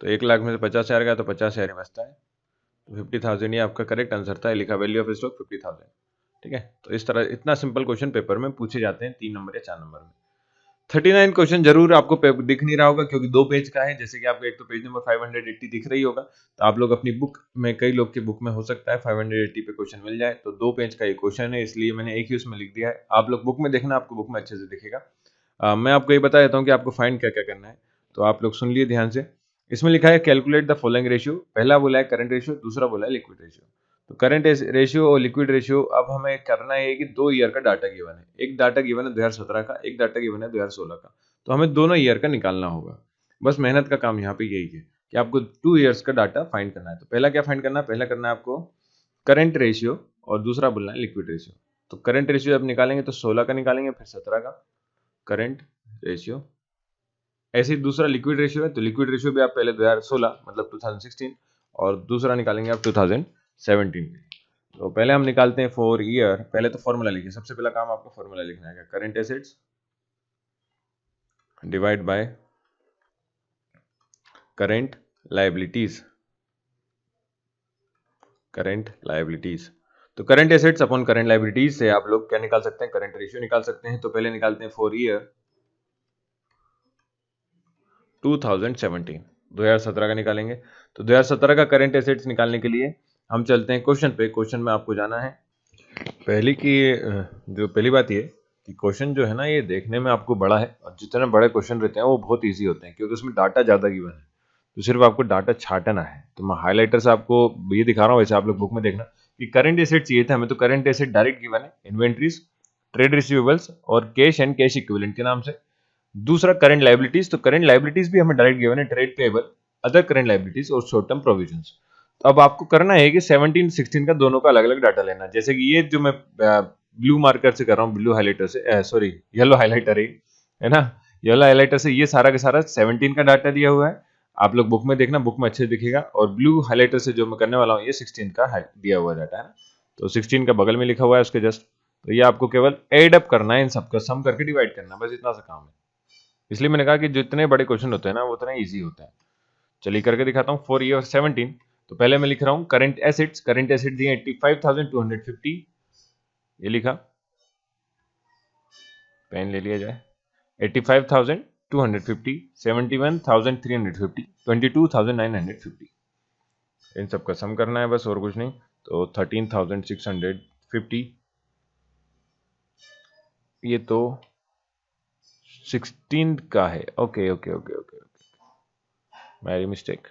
तो 1 लाख में से 50,000 गया तो 50,000 ही बचता है, तो 50,000 ये आपका करेक्ट आंसर था। लिखा वैल्यू ऑफ स्टॉक 50,000। ठीक है, तो इस तरह इतना सिंपल क्वेश्चन पेपर में पूछे जाते हैं 3 नंबर या 4 नंबर में। 39 क्वेश्चन जरूर आपको दिख नहीं रहा होगा, क्योंकि 2 पेज का है। जैसे कि आपको एक तो पेज नंबर 580 दिख रही होगा, तो आप लोग अपनी बुक में, कई लोग की बुक में हो सकता है 580 पे क्वेश्चन मिल जाए। तो 2 पेज का ये क्वेश्चन है, इसलिए मैंने एक ही उसमें लिख दिया है। आप लोग बुक में देखना, आपको बुक में अच्छे से दिखेगा। मैं आपको ये बता देता हूँ कि आपको फाइंड क्या क्या करना है। तो आप लोग सुन लिए ध्यान से। इसमें लिखा है कैलकुलेट द फॉलोइंग रेशियो। पहला बोला है करंट रेशियो, दूसरा बोला है लिक्विड रेशियो। तो करंट रेशियो और लिक्विड रेशियो, अब हमें करना है कि 2 ईयर का डाटा गिवन है। एक डाटा गिवन है 2017 का, एक डाटा गिवन है 2016 का। तो हमें दोनों ईयर का निकालना होगा। बस मेहनत का काम यहाँ पे यही है कि आपको 2 ईयर्स का डाटा फाइंड करना है। तो पहला क्या फाइंड करना है, पहला करना है आपको करंट रेशियो, और दूसरा बोलना है लिक्विड रेशियो। तो करंट रेशियो जब निकालेंगे तो 16 का निकालेंगे, फिर 17 का करंट रेशियो। ऐसे ही दूसरा लिक्विड रेशियो है, तो लिक्विड रेशियो भी आप पहले 2016 मतलब 2016, और दूसरा निकालेंगे आप 2017। तो पहले हम निकालते हैं फॉर ईयर। पहले तो फॉर्मूला लिखिए, सबसे पहला काम आपको फॉर्मूला लिखना है, current assets divide by current liabilities, current liabilities. तो current assets upon current liabilities से आप लोग क्या निकाल सकते हैं, करंट रेशियो निकाल सकते हैं। तो पहले निकालते हैं फॉर ईयर 2017, 2017 का निकालेंगे। तो 2017 का करंट एसेट्स निकालने के लिए हम चलते हैं क्वेश्चन पे। क्वेश्चन में आपको जाना है, जो पहली बात ये कि क्वेश्चन जो है ना, ये देखने में आपको बड़ा है, और जितने बड़े क्वेश्चन रहते हैं वो बहुत इजी होते हैं, क्योंकि उसमें डाटा ज्यादा गिवन है। तो सिर्फ आपको डाटा छाटना है। तो मैं हाईलाइटर से आपको ये दिखा रहा हूँ, वैसे आप लोग बुक में देखना कि करंट एसेट चाहिए था हमें। तो करंट एसेट डायरेक्ट गिवन है, इन्वेंट्रीज, ट्रेड रिसीवेबल्स और कैश एंड कैश इक्विवेलेंट के नाम से। दूसरा करंट लायबिलिटीज, तो करंट लायबिलिटीज भी हमें डायरेक्ट गिवन है, trade payable, other current liabilities और शॉर्ट टर्म प्रोविजंस। तो अब आपको करना है कि 17 16 का दोनों का अलग अलग डाटा लेना। जैसे कि ये जो मैं ब्लू मार्कर से कर रहा हूँ, ब्लू हाइलाइटर से, सॉरी येलो हाइलाइटर है ना, येलो हाइलाइटर से ये सारा का सारा 17 का डाटा दिया हुआ है। आप लोग बुक में देखना, बुक में अच्छे दिखेगा। और ब्लू हाइलाइटर से जो मैं करने वाला हूँ, ये 16 का दिया हुआ डाटा है ना। तो 16 का बगल में लिखा हुआ है उसके जस्ट। तो ये आपको केवल एड अप करना है, इन सबका सम करके डिवाइड करना है, बस इतना सा काम है। इसलिए मैंने कहा कि जितने बड़े क्वेश्चन होते हैं ना वो उतने ईजी होता है। चलिए करके दिखाता हूँ। फॉर ईयर 17 तो पहले मैं लिख रहा हूँ करंट एसेट्स। करंट एसेट दिए 85,250, ये लिखा, पेन ले लिया जाए। 85,250, 71,350, 22,950, इन सब का सम करना है बस, और कुछ नहीं। तो 13,650, ये तो 16 का है। ओके ओके ओके ओके, मेरी मिस्टेक,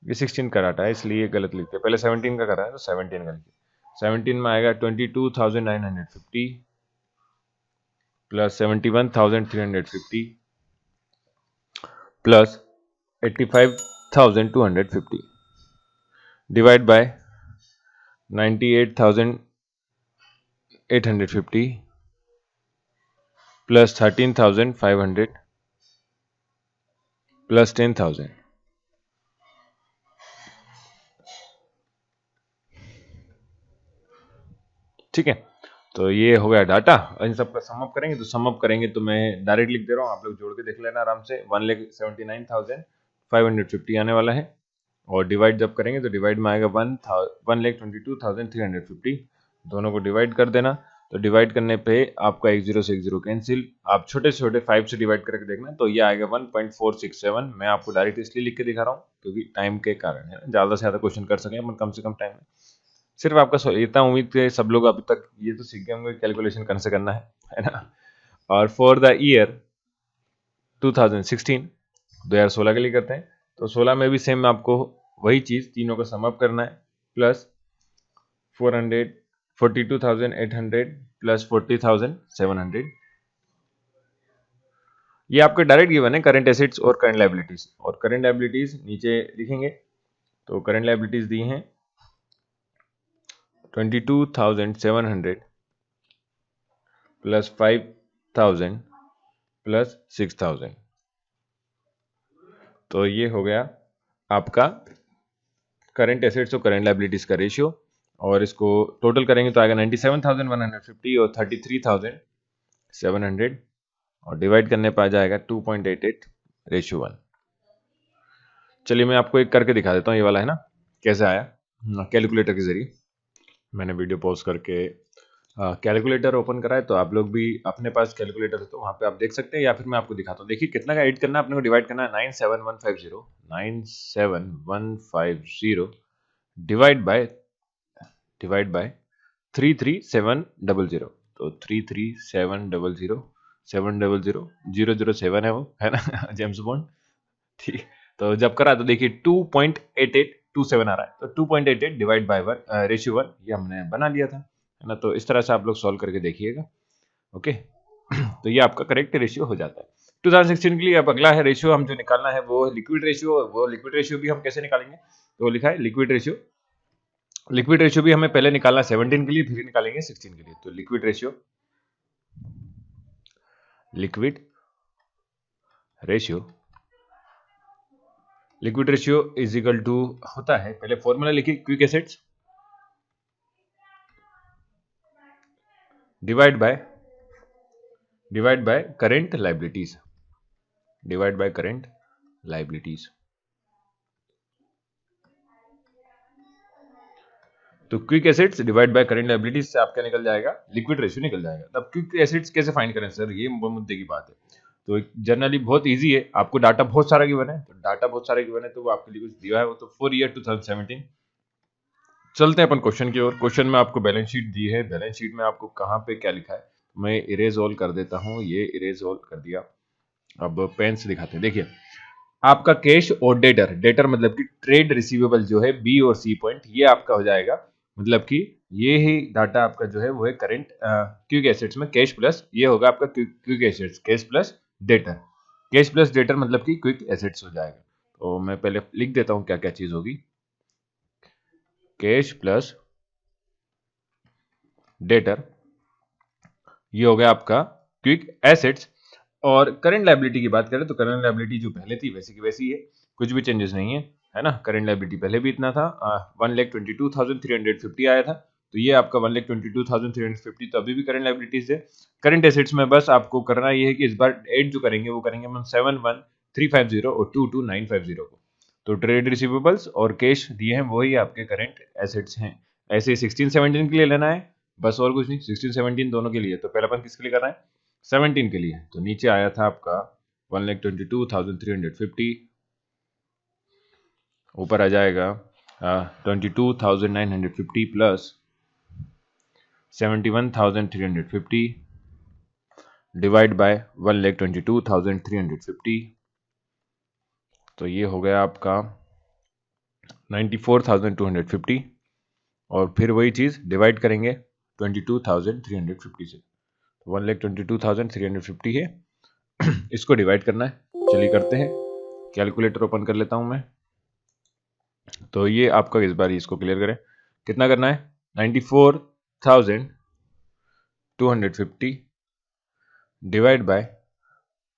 ये 16 का डाटा है इसलिए गलत लिखते हैं। पहले 17 का करा है तो 17 का लिखिए। 17 में आएगा 22,950 plus 71,350 plus 85,250 divide by 98,850 plus 13,500 plus 10,000। ठीक है, तो ये हो गया डाटा। इन सब का सम अप करेंगे, तो सम अप करेंगे तो मैं डायरेक्ट लिख दे रहा हूँ, आप लोग जोड़ के देख लेना आराम से। 1,79,550 आने वाला है, और डिवाइड जब करेंगे तो डिवाइड में आएगा 1,22,350। दोनों को डिवाइड कर देना, तो डिवाइड करने पे आपका एक जीरो से एक जीरो कैंसिल। आप छोटे से छोटे 5 से डिवाइड करके देखना, तो ये आएगा 1.467। मैं आपको डायरेक्ट इसलिए लिख के दिखा रहा हूँ क्योंकि टाइम के कारण है, ज़्यादा से ज़्यादा क्वेश्चन कर सकें अपन कम से कम टाइम में। सिर्फ आपका इतना उम्मीद है सब लोग अभी तक ये तो सीख गए होंगे कैलकुलेशन कैसे से करना है ना। और फॉर द ईयर 2016, 2016 के लिए करते हैं, तो 16 में भी सेम आपको वही चीज तीनों का सम अप करना है। प्लस 42,800 प्लस 40,700, ये आपके डायरेक्ट गिवन है करंट एसेट्स और करंट लायबिलिटीज। और करंट लायबिलिटीज नीचे लिखेंगे, तो करंट लायबिलिटीज दी हैं 22,700 प्लस 5,000 प्लस 6,000, तो ये हो गया आपका करंट एसेट्स और करंट लायबिलिटीज का रेशियो। और इसको टोटल करेंगे तो आएगा 97,150 और 33,700, और डिवाइड करने पर आ जाएगा 2.88 रेशियो 1। चलिए मैं आपको एक करके दिखा देता हूँ, ये वाला है ना कैसे आया कैलकुलेटर के जरिए। मैंने वीडियो पॉज करके कैलकुलेटर ओपन करा है, तो आप लोग भी अपने पास कैलकुलेटर है तो वहाँ पे आप देख सकते हैं, या फिर मैं आपको दिखाता हूँ। देखिए कितना का ऐड करना है अपने को, डिवाइड करना है 97150 डिवाइड बाय 33700, तो 33700 007 है वो, है ना जेम्स बॉन्ड। ठीक, तो जब करा तो देखिए 2.8827 आ रहा है, तो 2.88 डिवाइड बाय 1 रेशियो 1 ये हमने बना लिया था, है ना। तो इस तरह से आप लोग सॉल्व करके देखिएगा। ओके तो ये आपका करेक्ट रेशियो हो जाता है 2016 के लिए। अब अगला है रेशियो हम जो निकालना है वो लिक्विड रेशियो। वो लिक्विड रेशियो भी हम कैसे निकालेंगे, तो वो लिखा है लिक्विड रेशियो। लिक्विड रेशियो भी हमें पहले निकालना 17 के लिए, फिर निकालेंगे 16 के लिए। तो liquid ratio liquid ratio is equal to होता है, पहले फॉर्मूला लिखिए, quick assets divide by current liabilities, तो quick assets divide by current liabilities से आपका निकल जाएगा लिक्विड रेशियो निकल जाएगा। अब क्विक एसेट्स कैसे फाइंड करें सर, ये मुद्दे की बात है। तो जनरली बहुत इजी है, आपको डाटा बहुत सारा गिवन है, तो वो आपके लिए कुछ दिया है, वो तो फॉर ईयर 2017। चलते हैं अपन क्वेश्चन की ओर। क्वेश्चन में आपको बैलेंस शीट दी है, बैलेंस शीट में आपको कहाँ पे क्या लिखा है, मैं इरेज ऑल कर देता हूँ। ये इरेज ऑल कर दिया। अब पेन से दिखाते हैं। देखिए आपका कैश और डेटर मतलब कि ट्रेड रिसीवेबल जो है बी और सी पॉइंट, ये आपका हो जाएगा, मतलब कि ये ही डाटा आपका जो है वो है करंट क्विक एसेट्स में कैश प्लस, ये होगा आपका quick assets cash plus debtor मतलब कि क्विक एसेट्स हो जाएगा। तो मैं पहले लिख देता हूं क्या क्या चीज होगी, कैश प्लस डेटर, ये हो गया आपका क्विक एसेट्स। और करंट लायबिलिटी की बात करें तो करंट लायबिलिटी जो पहले थी वैसी की वैसी है, कुछ भी चेंजेस नहीं है, है ना। करंट लायबिलिटी पहले भी इतना था, 1,22,350 आया था, तो ये आपका 1,22,350 तो अभी भी करंट लायबिलिटीज है। करंट एसेट्स में बस आपको करना ये है कि इस बार ऐड जो करेंगे वो करेंगे हम 71,350 और 22,950 को। तो ट्रेड रिसीवेबल्स और कैश दिए हैं वही आपके करंट एसेट्स हैं। ऐसे 16-17 के लिए लेना है बस, और कुछ नहीं। 16-17 दोनों के लिए। तो पहला अपन किसके लिए कर रहे हैं? 17 के लिए। तो नीचे आया था आपका 1,22,350, ऊपर आ जाएगा 22,950 प्लस 71,350 डिवाइड बाय 1,22,350, तो ये हो गया आपका 94,250 और फिर वही चीज़ डिवाइड करेंगे 22,350 से। 1,22,350 है, इसको डिवाइड करना है। चलिए करते हैं, कैलकुलेटर ओपन कर लेता हूं मैं। तो ये आपका इस बार इसको क्लियर करें, कितना करना है? 94,250 डिवाइड बाय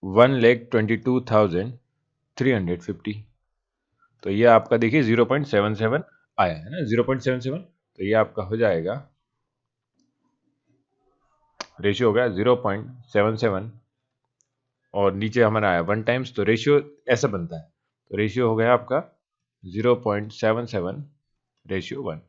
1,22,350, तो ये आपका देखिए 0.77 आया है ना, 0.77। तो ये आपका हो जाएगा, रेशियो हो गया 0.77 और नीचे हमारा आया 1 टाइम्स, तो रेशियो ऐसा बनता है। तो रेशियो हो गया आपका 0.77 रेशियो 1।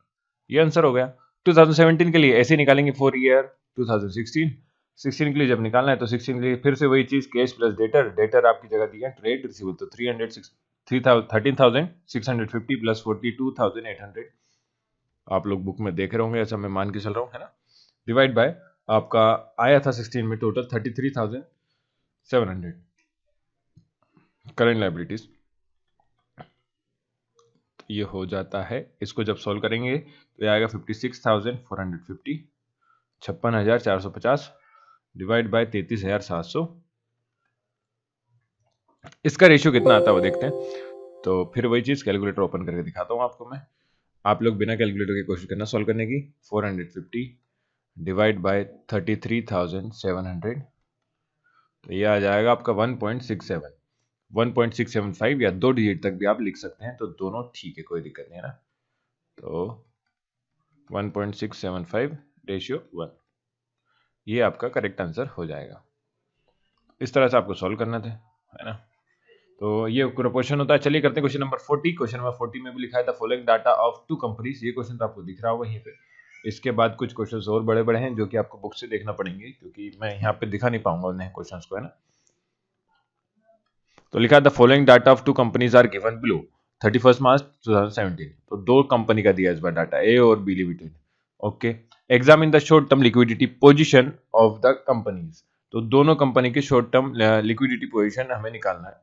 ये आंसर हो गया। 2017 के लिए ऐसे निकालेंगे फॉर ईयर 2016 के लिए जब निकालना है तो 16 के लिए फिर से वही चीज, कैश प्लस डेटर आपकी जगह दी है ट्रेड रिसीवेबल, तो 13,650 प्लस 42,800 आप लोग बुक में देख रहे होंगे, ऐसा मैं मान के चल रहा हूँ, है ना। डिवाइड बाय आपका आया था 16 में टोटल 33,700 करंट लायबिलिटीज। ये हो जाता है, इसको जब सॉल्व करेंगे तो ये आएगा 56,450, 56,450 डिवाइड बाय 33,700। इसका रेशियो कितना आता है वो देखते हैं। तो फिर वही चीज कैलकुलेटर ओपन करके दिखाता हूँ आपको मैं। आप लोग बिना कैलकुलेटर की कोशिश करना सॉल्व करने की। 450 डिवाइड बाय 33,700, तो ये आ जाएगा आपका 1.67 1.675 या 2 डिजिट तक भी आप लिख सकते हैं, तो दोनों ठीक है, कोई दिक्कत नहीं है ना। तो 1.675 रेशियो 1, ये आपका करेक्ट आंसर हो जाएगा। इस तरह से आपको सॉल्व करना था, है ना। तो ये क्वेश्चन होता है। चलिए करते हैं क्वेश्चन नंबर 40। क्वेश्चन नंबर 40 में भी लिखा था फॉलोइंग डाटा ऑफ 2 कंपनीज। ये क्वेश्चन तो आपको दिख रहा होगा यहीं पे। इसके बाद कुछ क्वेश्चंस और बड़े बड़े हैं जो कि आपको बुक से देखना पड़ेंगे, क्योंकि मैं यहाँ पे दिखा नहीं पाऊंगा उन्हें क्वेश्चंस को, है ना। तो लिखा था following data of 2 companies are given below 31 March 2017। तो 2 कंपनी का दिया इस बार डाटा, ए और B limited. Okay, examine the short term liquidity position of the companies. तो दोनों कंपनी के शॉर्ट टर्म लिक्विडिटी पोजीशन हमें निकालना है।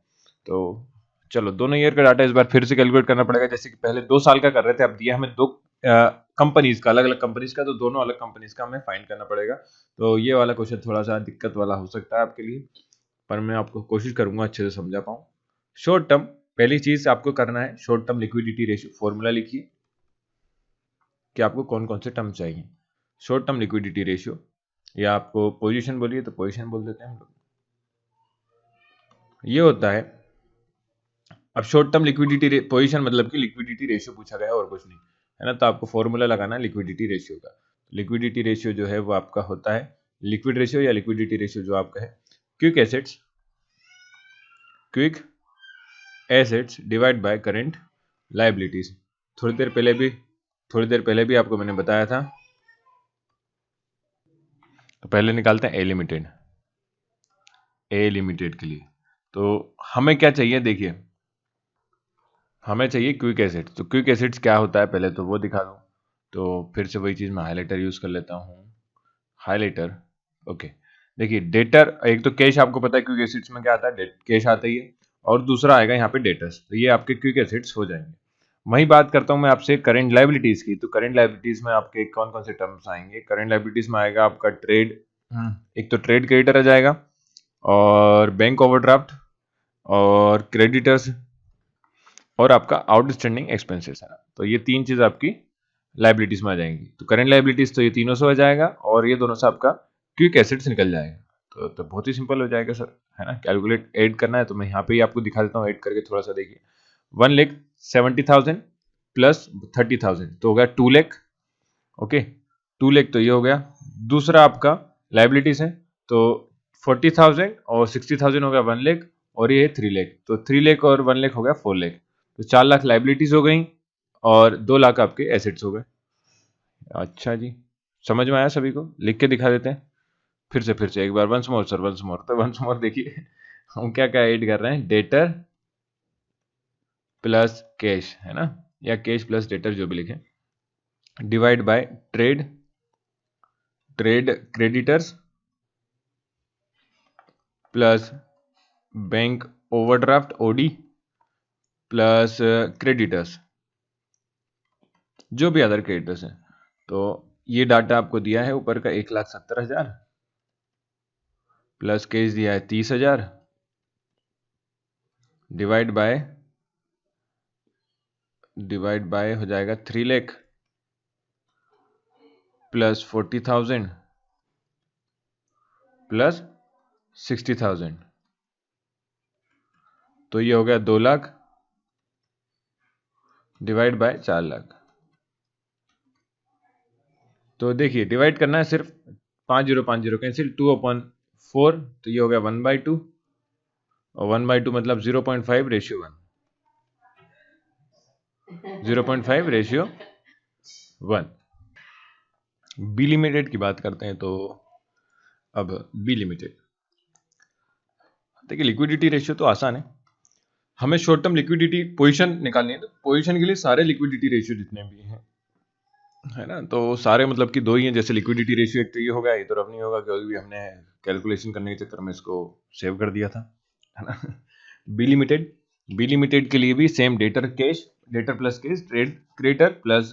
तो चलो दोनों ईयर का डाटा इस बार फिर से कैलकुलेट करना पड़ेगा। जैसे कि पहले 2 साल का कर रहे थे, अब दिया हमें 2 कंपनीज का, अलग अलग कंपनीज का, तो दोनों अलग कंपनीज का हमें फाइंड करना पड़ेगा। तो ये वाला क्वेश्चन थोड़ा सा दिक्कत वाला हो सकता है आपके लिए, पर मैं आपको कोशिश करूंगा अच्छे से समझा पाऊं। शॉर्ट टर्म, पहली चीज आपको करना है, short term liquidity ratio formula लिखिए कि आपको कौन कौन से टर्म चाहिए। शॉर्ट टर्म लिक्विडिटी रेशियो, या आपको पोजीशन बोलिए तो पोजीशन बोल देते हैं हम लोग। ये होता है, अब शॉर्ट टर्म लिक्विडिटी पोजीशन मतलब कि लिक्विडिटी रेशियो पूछा गया और कुछ नहीं, है ना। तो आपको फॉर्मूला लगाना है लिक्विडिटी रेशियो का। लिक्विडिटी रेशियो जो है वो आपका होता है लिक्विड रेशियो या लिक्विडिटी रेशियो जो आपका है quick assets divide by current liabilities. थोड़ी देर पहले भी आपको मैंने बताया था। तो पहले निकालते हैं ए लिमिटेड के लिए। तो हमें क्या चाहिए, देखिए हमें चाहिए क्विक एसेट्स। तो क्विक एसेट्स क्या होता है पहले तो वो दिखा दूं। तो फिर से वही चीज मैं हाईलाइटर यूज कर लेता हूं, हाईलाइटर। ओके, देखिए डेटर, एक तो कैश आपको पता है क्विक एसेट्स में क्या आता है, कैश आता ही है, और दूसरा आएगा यहाँ पे डेटर्स। तो ये आपके क्विक एसेट्स हो जाएंगे। वही बात करता हूं मैं आपसे करंट लायबिलिटीज की। तो करंट लायबिलिटीज में आपके कौन कौन से टर्म्स आएंगे? करंट लायबिलिटीज में आएगा आपका ट्रेड, एक तो ट्रेड क्रेडिटर आ जाएगा, और बैंक ओवरड्राफ्ट, और क्रेडिटर्स, और आपका आउटस्टैंडिंग एक्सपेंसेस है ना। तो ये 3 चीज आपकी लायबिलिटीज में आ जाएंगी। तो करंट लायबिलिटीज तो ये तीनों से हो जाएगा, और ये दोनों से आपका क्विक एसेट्स निकल जाएगा। तो बहुत ही सिंपल हो जाएगा सर, है ना। कैलकुलेट ऐड करना है तो मैं यहाँ पे ही आपको दिखा देता हूँ ऐड करके, थोड़ा सा देखिए। 1,70,000 प्लस 30,000 तो हो गया 2 लाख। ओके, 2 लाख तो ये हो गया। दूसरा आपका लाइबिलिटीज है, तो 40,000 और 60,000 हो गया 1 लाख, और ये 3 लाख, तो 3 लाख और 1 लाख हो गया 4 लाख। तो 4 लाख लाइबिलिटीज हो गई और 2 लाख आपके एसेट्स हो गए। अच्छा जी, समझ में आया सभी को? लिख के दिखा देते हैं फिर से एक बार, once more sir, once more. तो वंस मोर देखिए हम क्या क्या ऐड कर रहे हैं, डेटर प्लस कैश, है ना, या कैश प्लस डेटर जो भी लिखें, divide by trade creditors plus bank overdraft OD plus creditors, जो भी अदर क्रेडिटर्स हैं। तो ये डाटा आपको दिया है ऊपर का 1,70,000 प्लस कैश दिया है 30,000 डिवाइड बाय हो जाएगा 3 लाख प्लस 40,000 प्लस 60,000, तो ये हो गया 2 लाख डिवाइड बाय 4 लाख। तो देखिए डिवाइड करना है सिर्फ 50 कैंसिल, 2/4, तो ये हो गया 1/2, और 1/2 मतलब 0.5 रेशियो 1, 0.5 रेशियो 1। बी लिमिटेड की बात करते हैं, तो अब बी लिमिटेड देखिए, लिक्विडिटी रेशियो तो आसान है, हमें शॉर्ट टर्म लिक्विडिटी पोजीशन निकालनी है। तो पोजीशन के लिए सारे लिक्विडिटी रेशियो जितने भी हैं, है ना, तो सारे मतलब कि दो ही हैं। जैसे लिक्विडिटी रेशियो एक तो ये होगा, ये तो रफ नहीं होगा क्योंकि हमने कैलकुलेशन करने के चक्कर में इसको सेव कर दिया था, है ना। बी लिमिटेड के लिए भी same, debtor plus cash, trade creditor plus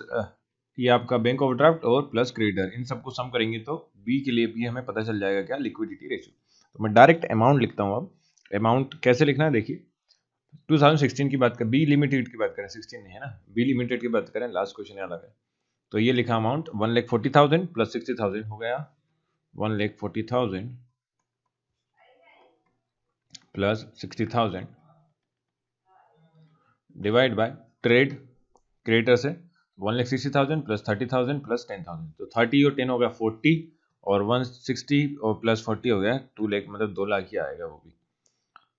ये आपका बैंक ओवरड्राफ्ट और प्लस क्रेडिटर, इन सबको सम करेंगे तो बी के लिए भी हमें पता चल जाएगा क्या, लिक्विडिटी रेशियो। तो मैं डायरेक्ट अमाउंट लिखता हूँ। अब अमाउंट कैसे लिखना है देखिए, 2016 की बात करें, बी लिमिटेड की बात करें, 16 नहीं है ना, बी लिमिटेड की बात करें, लास्ट क्वेश्चन याद आ गया। तो ये लिखा अमाउंट 1,40,000 प्लस 60,000 हो गया 1,40,000 plus 60,000 divide by trade creditor से 1,60,000 प्लस 30,000 प्लस 10,000, तो 30 और 10 हो गया 40, और 160 और प्लस 40 हो गया 2 लाख, मतलब 2 लाख ही आएगा वो भी।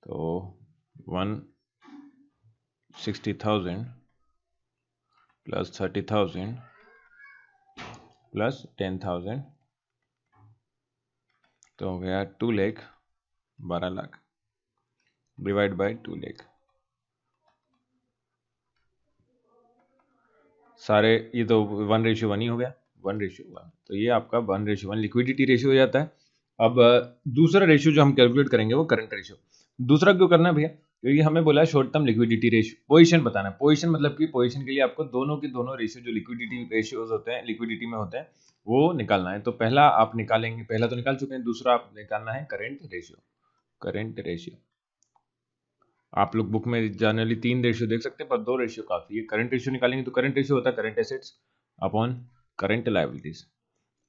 तो 160,000 प्लस 30,000 प्लस 10,000, तो हो गया 2 लाख, 12 लाख डिवाइड बाय 2 लाख। सारे ये तो 1:1 ही हो गया, 1:1, तो ये आपका 1:1 लिक्विडिटी रेशियो हो जाता है। अब दूसरा रेशियो जो हम कैलकुलेट करेंगे वो करंट रेशियो। दूसरा क्यों करना है भैया, क्योंकि हमें बोला है short term liquidity ratio, position बताना है। पोजीशन मतलब कि पोजीशन के लिए आपको दोनों के दोनों रेशियो जो लिक्विडिटी रेशियोज होते हैं, लिक्विडिटी में होते हैं, वो निकालना है। तो पहला आप निकालेंगे, पहला तो निकाल चुके हैं, दूसरा आप निकालना है करंट रेशियो। करंट रेशियो आप लोग बुक में जनरली 3 रेशियो देख सकते हैं, पर 2 रेशियो काफी है। करंट रेशियो निकालेंगे तो करंट रेशियो होता है current assets upon current liabilities.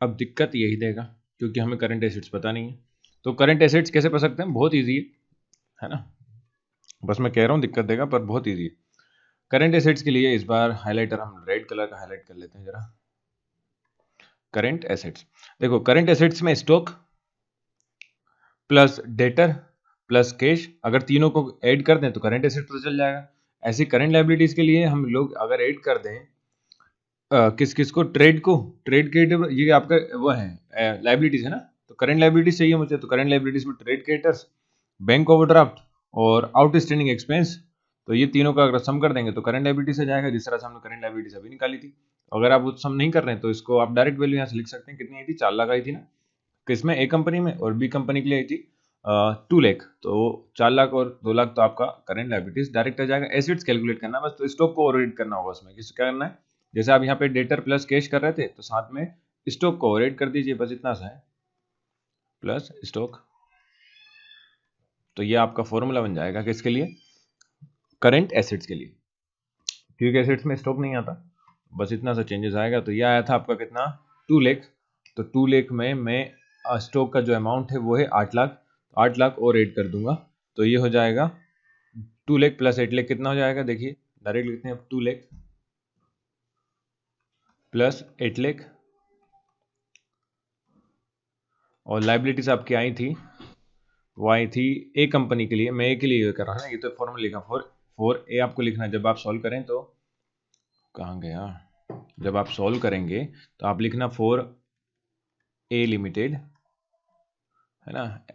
अब दिक्कत यही देगा क्योंकि हमें करंट एसेट्स पता नहीं है। तो करंट एसेट्स कैसे पा सकते हैं, बहुत ईजी है ना, बस मैं कह रहा हूँ दिक्कत देगा, पर बहुत ईजी है। करंट एसेट्स के लिए इस बार हाईलाइटर हम रेड कलर का हाईलाइट कर लेते हैं जरा। करंट एसेट्स, देखो करंट एसेट्स में stock plus debtor plus cash, अगर तीनों को ऐड कर दें तो करंट एसेट पता चल जाएगा। ऐसे करंट लायबिलिटीज के लिए हम लोग अगर ऐड कर दें किस किस को, ट्रेड को, ट्रेड क्रेडिटर, ये आपका वो है लायबिलिटीज है ना, तो करंट लायबिलिटीज चाहिए मुझे, तो करंट लायबिलिटीज में ट्रेड क्रेडिटर्स, बैंक ओवरड्राफ्ट और आउटस्टैंडिंग एक्सपेंस, तो ये तीनों का अगर सम कर देंगे तो करंट लायबिलिटी से जाएगा, जिस तरह से हमने करंट लायबिलिटीज अभी निकाली थी। अगर आप वो सम नहीं कर रहे हैं तो इसको आप डायरेक्ट वैल्यू यहाँ से लिख सकते हैं, कितनी आई थी, 4 लाख आई थी ना, किसमें, ए कंपनी में, और बी कंपनी के लिए आई थी 2 लाख, तो 4 लाख और 2 लाख तो आपका करंट लायबिलिटीज डायरेक्ट आ जाएगा। एसेट्स कैलकुलेट करना बस, तो स्टॉक को ओवरहेड करना होगा उसमें, किस क्या करना है, जैसे आप यहाँ पे डेटर प्लस कैश कर रहे थे तो साथ में स्टॉक को ओवरहेड कर दीजिए, बस इतना सा है, प्लस स्टॉक। तो ये आपका फॉर्मूला बन जाएगा किसके लिए, करंट एसेट्स के लिए, क्योंकि एसेट्स में स्टॉक नहीं आता, बस इतना सा चेंजेस आएगा। तो ये आया था आपका कितना, 2 लाख, तो 2 लाख में मैं स्टॉक का जो अमाउंट है वो है 8 लाख, 8 लाख और ऐड कर दूंगा, तो ये हो जाएगा 2 लाख प्लस 8 लाख कितना हो जाएगा, देखिए डायरेक्ट लिखते हैं, 2 लाख प्लस 8 लाख और लाइबिलिटीज आपकी आई थी, वो आई थी ए कंपनी के लिए। मैं ए के लिए कर रहा हूँ ना, ये तो फॉर्मूला लिखा फोर ए आपको लिखना है। जब आप सॉल्व करें तो कहाँ गया, जब आप सॉल्व करेंगे तो आप लिखना फॉर ए लिमिटेड, है ना,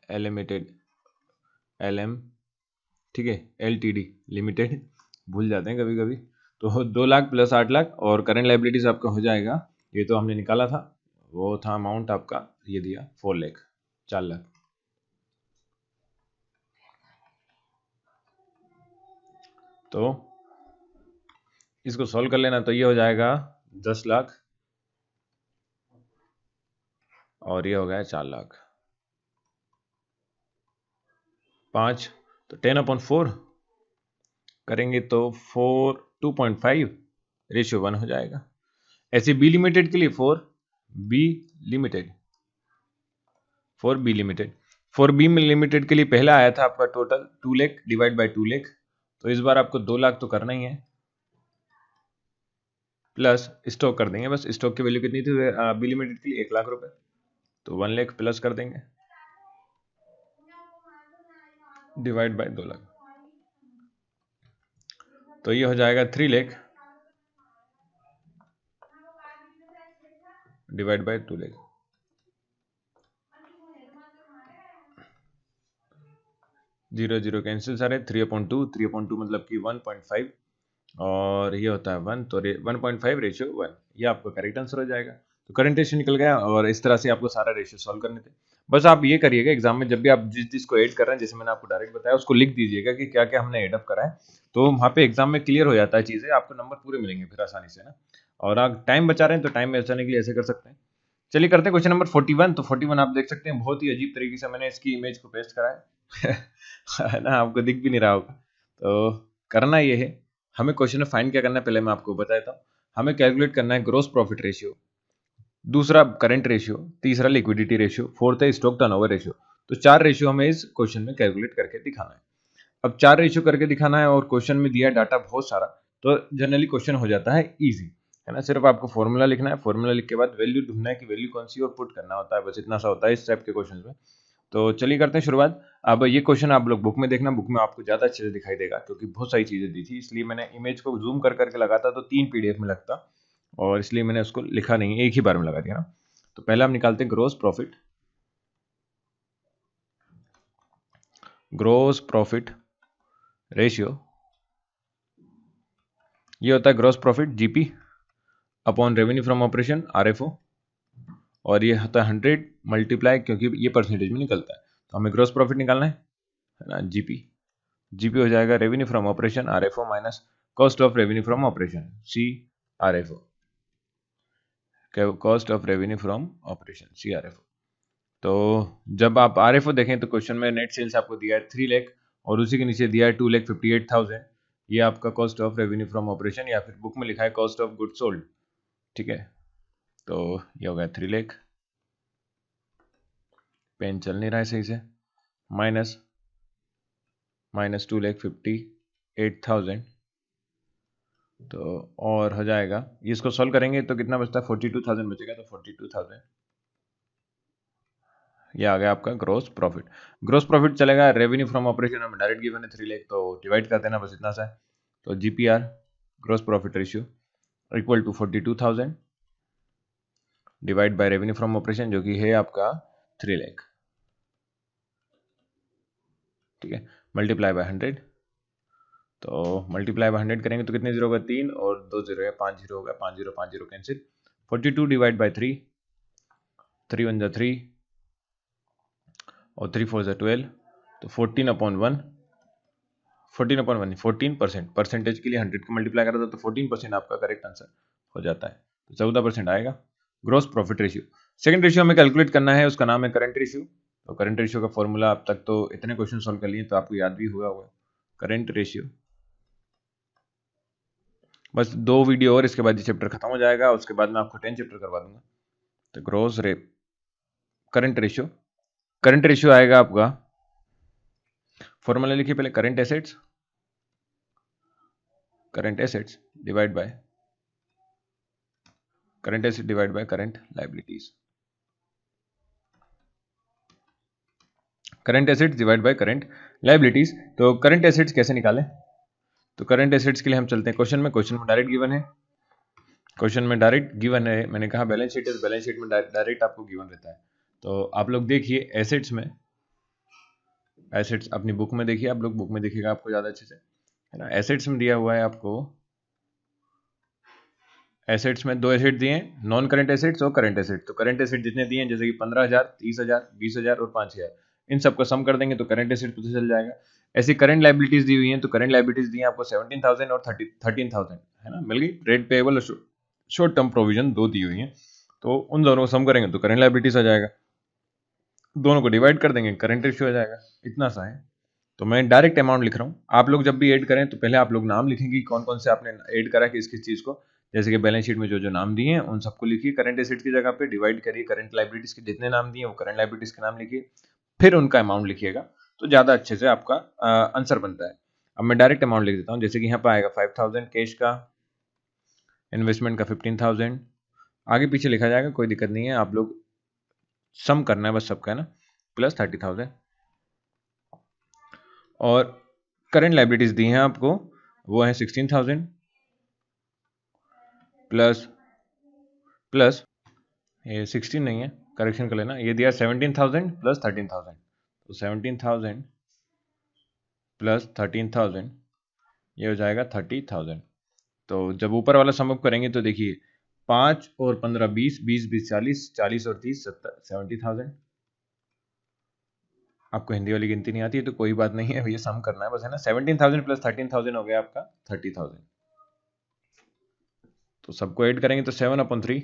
एल लिमिटेड, एल एम, ठीक है, एल टी डी लिमिटेड, भूल जाते हैं कभी कभी। तो 2 लाख प्लस 8 लाख और करंट लाइबिलिटीज आपका हो जाएगा, ये तो हमने निकाला था, वो था अमाउंट आपका, ये दिया 4 लाख, 4 लाख। तो इसको सॉल्व कर लेना, तो ये हो जाएगा 10 लाख और ये हो गया 4 लाख। 5 तो 10/4 करेंगे तो 2.5 रेशियो 1 हो जाएगा। ऐसे बी लिमिटेड के लिए B limited for B limited, for B limited के लिए पहला आया था आपका total 2 lakh divide by 2 lakh, तो इस बार आपको 2 लाख तो करना ही है, प्लस स्टॉक कर देंगे। बस स्टॉक की वैल्यू कितनी थी बी लिमिटेड के लिए, 1 लाख रुपए, तो 1 लाख प्लस कर देंगे डिवाइड बाय 2 लाख, तो ये हो जाएगा 3 lakh divide by 2 lakh. 0 0 cancel सारे, 3/2, 3/2 मतलब कि 1.5 और ये होता है 1, तो 1.5/1, ये आपका करेक्ट आंसर हो जाएगा। तो करंट रेशियो निकल गया और इस तरह से आपको सारा रेशियो सॉल्व करने थे। बस आप ये करिएगा एग्जाम में, जब भी आप जिस चीज को ऐड कर रहे हैं, जैसे मैंने आपको डायरेक्ट बताया, उसको लिख दीजिएगा कि क्या क्या हमने एडअप करा है, तो वहाँ पे एग्जाम में क्लियर हो जाता है चीजें, आपको नंबर पूरे मिलेंगे फिर आसानी से ना। और आप टाइम बचा रहे हैं तो टाइम बचाने के लिए ऐसे कर सकते हैं। चलिए करते हैं क्वेश्चन नंबर 41। तो 41 आप देख सकते हैं, बहुत ही अजीब तरीके से मैंने इसकी इमेज को पेस्ट करा है है ना, आपको दिख भी नहीं रहा होगा। तो करना ये है, हमें क्वेश्चन में फाइंड क्या करना है पहले मैं आपको बताता हूँ। हमें कैलकुलेट करना है ग्रोस प्रॉफिट रेशियो, दूसरा करंट रेशियो, तीसरा लिक्विडिटी रेशियो, फोर्थ है स्टॉक टर्नओवर रेशियो। तो 4 रेशियो हमें इस क्वेश्चन में कैलकुलेट करके दिखाना है। अब 4 रेशियो करके दिखाना है और क्वेश्चन में दिया डाटा बहुत सारा, तो जनरली क्वेश्चन हो जाता है इजी, है ना। सिर्फ आपको फॉर्मूला लिखना है, फॉर्मूला लिख के बाद वैल्यू ढूंढना है कि वैल्यू कौन सी और पुट करना होता है, बस इतना सा होता है इस टाइप के क्वेश्चन में। तो चलिए करते हैं शुरुआत। अब ये क्वेश्चन आप लोग बुक में देखना, बुक में आपको ज़्यादा अच्छे से दिखाई देगा क्योंकि बहुत सारी चीज़ें दी थी, इसलिए मैंने इमेज को जूम कर करके लगाता तो 3 पीडीएफ में लगता, और इसलिए मैंने उसको लिखा नहीं, एक ही बार में लगा दिया ना। तो पहले हम निकालते हैं gross profit, gross profit ratio, ये होता है gross profit GP upon revenue from operation RFO, और ये होता है 100 मल्टीप्लाई, क्योंकि ये परसेंटेज में निकलता है, तो हमें ग्रोस प्रॉफिट निकालना है ना। जीपी, जीपी हो जाएगा revenue from operation RFO minus cost of revenue from operation C RFO, cost of revenue from operation C RFO. तो जब आप आरएफओ देखें तो क्वेश्चन में नेट सेल्स आपको दिया है 3 लाख और उसी के नीचे दिया है 2,58,000, ये आपका cost of revenue from operation, या फिर बुक में लिखा है कॉस्ट ऑफ गुड सोल्ड, ठीक है। तो ये हो गया 3 लाख, पेन चल नहीं रहा है सही से, माइनस 2,58,000, तो और हो जाएगा, इसको सॉल्व करेंगे तो कितना बचता है, 42,000 बचेगा, तो 42,000 ये आ गया आपका ग्रोस प्रॉफिट। ग्रोस प्रॉफिट चलेगा, रेवेन्यू फ्रॉम ऑपरेशन हमें डायरेक्ट गिवन है 3 लाख, तो डिवाइड कर देना बस इतना सा है। तो GPR gross profit ratio equal to 42,000 divide by revenue from operation जो कि है आपका 3 लाख, ठीक है, मल्टीप्लाई बाय 100। तो मल्टीप्लाई बाय 100 करेंगे तो कितने जीरो होगा, 3 और 2 जीरो है, 5 जीरो होगा, 5 zero 5 zero cancel, 42 divide by 3, 3 1 जा 3 और 3 4 जा 12, तो 14/1, 14/1 14%, परसेंटेज के लिए 100 को मल्टीप्लाई करा था तो 14% आपका करेक्ट आंसर हो जाता है, तो 14% आएगा gross profit ratio. Second ratio हमें कैलकुलेट करना है, उसका नाम है करंट रेशियो। तो करंट रेशियो का फॉर्मूला अब तक तो इतने क्वेश्चन सॉल्व कर लिए तो आपको याद भी हुआ होगा, करंट रेशियो। बस 2 वीडियो और, इसके बाद ये चैप्टर खत्म हो जाएगा, उसके बाद मैं आपको 10 चैप्टर करवा दूंगा। तो gross current ratio, current ratio आएगा आपका, फॉर्मूला लिखिए पहले, current assets divide by current asset divide by current liabilities, current assets divide by current liabilities. तो करंट एसेट्स कैसे निकालें? तो करंट एसेट्स के लिए हम चलते हैं क्वेश्चन में डायरेक्ट गिवन है, क्वेश्चन में डायरेक्ट गिवन है। मैंने कहा बैलेंस शीट है, तो बैलेंस शीट में डायरेक्ट आपको गिवन रहता है। तो आप लोग देखिए एसेट्स में, एसेट्स अपनी बुक में देखिए, आप लोग बुक में देखिएगा आपको ज़्यादा अच्छे से, है ना। एसेट्स में दिया हुआ है आपको, एसेट्स में दो एसेट दिए हैं, नॉन करंट एसेट्स और करंट एसेट। तो करंट एसेट जितने दिए हैं, जैसे कि 15,000, 30,000, 20,000 और 5,000, इन सबको सम कर देंगे तो करंट एसेट पता चल जाएगा। ऐसी करंट लाइबिलिटीज दी हुई हैं, तो करंट लाइबिलिटीज दी हैं आपको 17,000 और 13,000, है ना, मिल गई। ट्रेड पेएबल और शॉर्ट टर्म प्रोविजन दो दी हुई हैं, तो उन दोनों को सम करेंगे तो करंट लाइबिलिटीज आ जाएगा। दोनों को डिवाइड कर देंगे, करंट रेशियो आ जाएगा। इतना सा है। तो मैं डायरेक्ट अमाउंट लिख रहा हूँ। आप लोग जब भी ऐड करें तो पहले आप लोग नाम लिखेंगे कौन कौन से आपने ऐड करा किस किस चीज़ को। जैसे कि बैलेंस शीट में जो जो नाम दिए हैं उन सबको लिखिए करंट एसेट की जगह पे, डिवाइड करिए करंट लाइबिलिटीज के जितने नाम दिए वो करंट लाइबिलिटीज के नाम लिखिए, फिर उनका अमाउंट लिखिएगा, तो ज़्यादा अच्छे से आपका आंसर बनता है। अब मैं डायरेक्ट अमाउंट लिख देता हूँ। जैसे कि यहाँ पर आएगा 5,000 कैश का, इन्वेस्टमेंट का 15,000, आगे पीछे लिखा जाएगा, कोई दिक्कत नहीं है। आप लोग सम करना है बस सबका, है ना, प्लस 30,000। और करंट लाइबिलिटीज दी हैं आपको, वो है 16,000 प्लस ये 16 नहीं है, करेक्शन कर लेना, ये दिया 17,000 प्लस 13,000। तो 17,000 प्लस 13,000 ये हो जाएगा 30,000। तो जब ऊपर वाला सम अप करेंगे तो देखिए 5 और 15 20, 20 20 40, 40 और 30 70,000। आपको हिंदी वाली गिनती नहीं आती है तो कोई बात नहीं है, ये सम करना है बस, है ना। 17,000 प्लस 13,000 हो गया आपका 30,000। तो सबको ऐड करेंगे तो 7/3,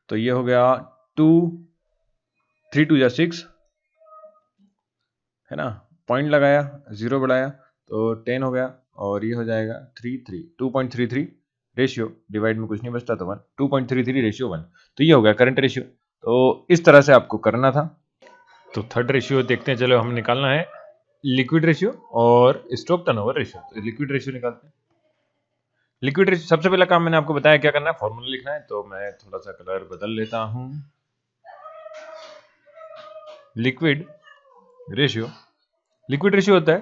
तो ये हो गया 2, 3 2 6, है ना, पॉइंट लगाया, जीरो बढ़ाया तो 10 हो गया, और ये हो जाएगा 2.33 रेशियो, डिवाइड में कुछ नहीं बचता तो 1, 2.33 रेशियो 1। तो ये हो गया करंट रेशियो। तो इस तरह से आपको करना था। तो थर्ड रेशियो देखते हैं, चलो हम निकालना है लिक्विड रेशियो और स्टॉक टर्नओवर रेशियो। तो लिक्विड रेशियो निकालते हैं। लिक्विड रेशियो सबसे पहला काम मैंने आपको बताया क्या करना है, फॉर्मूला लिखना है। तो मैं थोड़ा सा कलर बदल लेता हूं। लिक्विड रेशियो, लिक्विड रेशियो होता है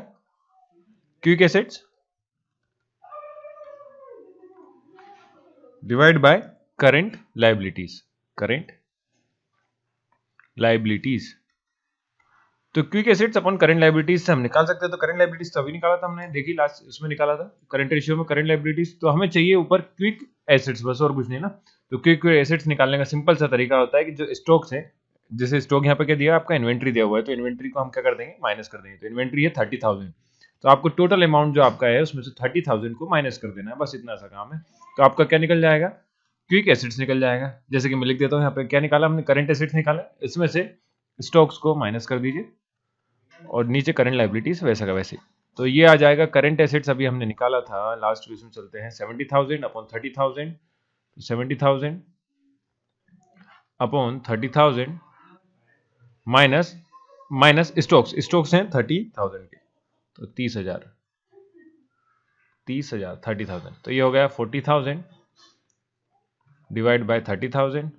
quick assets divide by current liabilities, current liabilities. तो quick assets upon current liabilities से हम निकाल सकते हैं। तो करंट लाइबिलिटीज तभी निकाला था हमने, देखी लास्ट इसमें निकाला था करंट रेशियो में करंट लाइबिलिटीज। तो हमें चाहिए ऊपर क्विक एसेट्स, बस और कुछ नहीं ना। तो क्विक एसेट्स निकालने का सिंपल सा तरीका होता है कि जो स्टॉक्स है, जैसे स्टॉक यहाँ पे क्या दिया आपका, इन्वेंट्री दिया हुआ है, तो इन्वेंट्री को हम क्या कर देंगे, माइनस कर देंगे। तो इन्वेंट्री है 30,000, तो आपको टोटल अमाउंट जो आपका है उसमें से 30,000 को माइनस कर देना है, बस इतना सा काम है। तो आपका क्या निकल जाएगा, क्विक एसेट्स निकल जाएगा। जैसे कि मैं लिख देता हूँ यहाँ पे, क्या निकाला हमने, करंट एसेट्स निकाला, इसमें से स्टॉक्स को माइनस कर दीजिए और नीचे करंट लाइबिलिटीज वैसा का वैसे। तो ये आ जाएगा करंट एसेट्स, अभी हमने निकाला था लास्ट वीक में, चलते हैं 70,000 upon 30,000, 70,000 upon 30,000 minus minus stocks हैं 30,000 के, तो 30,000 30,000 तो ये हो गया 40,000 डिवाइड बाय 30,000,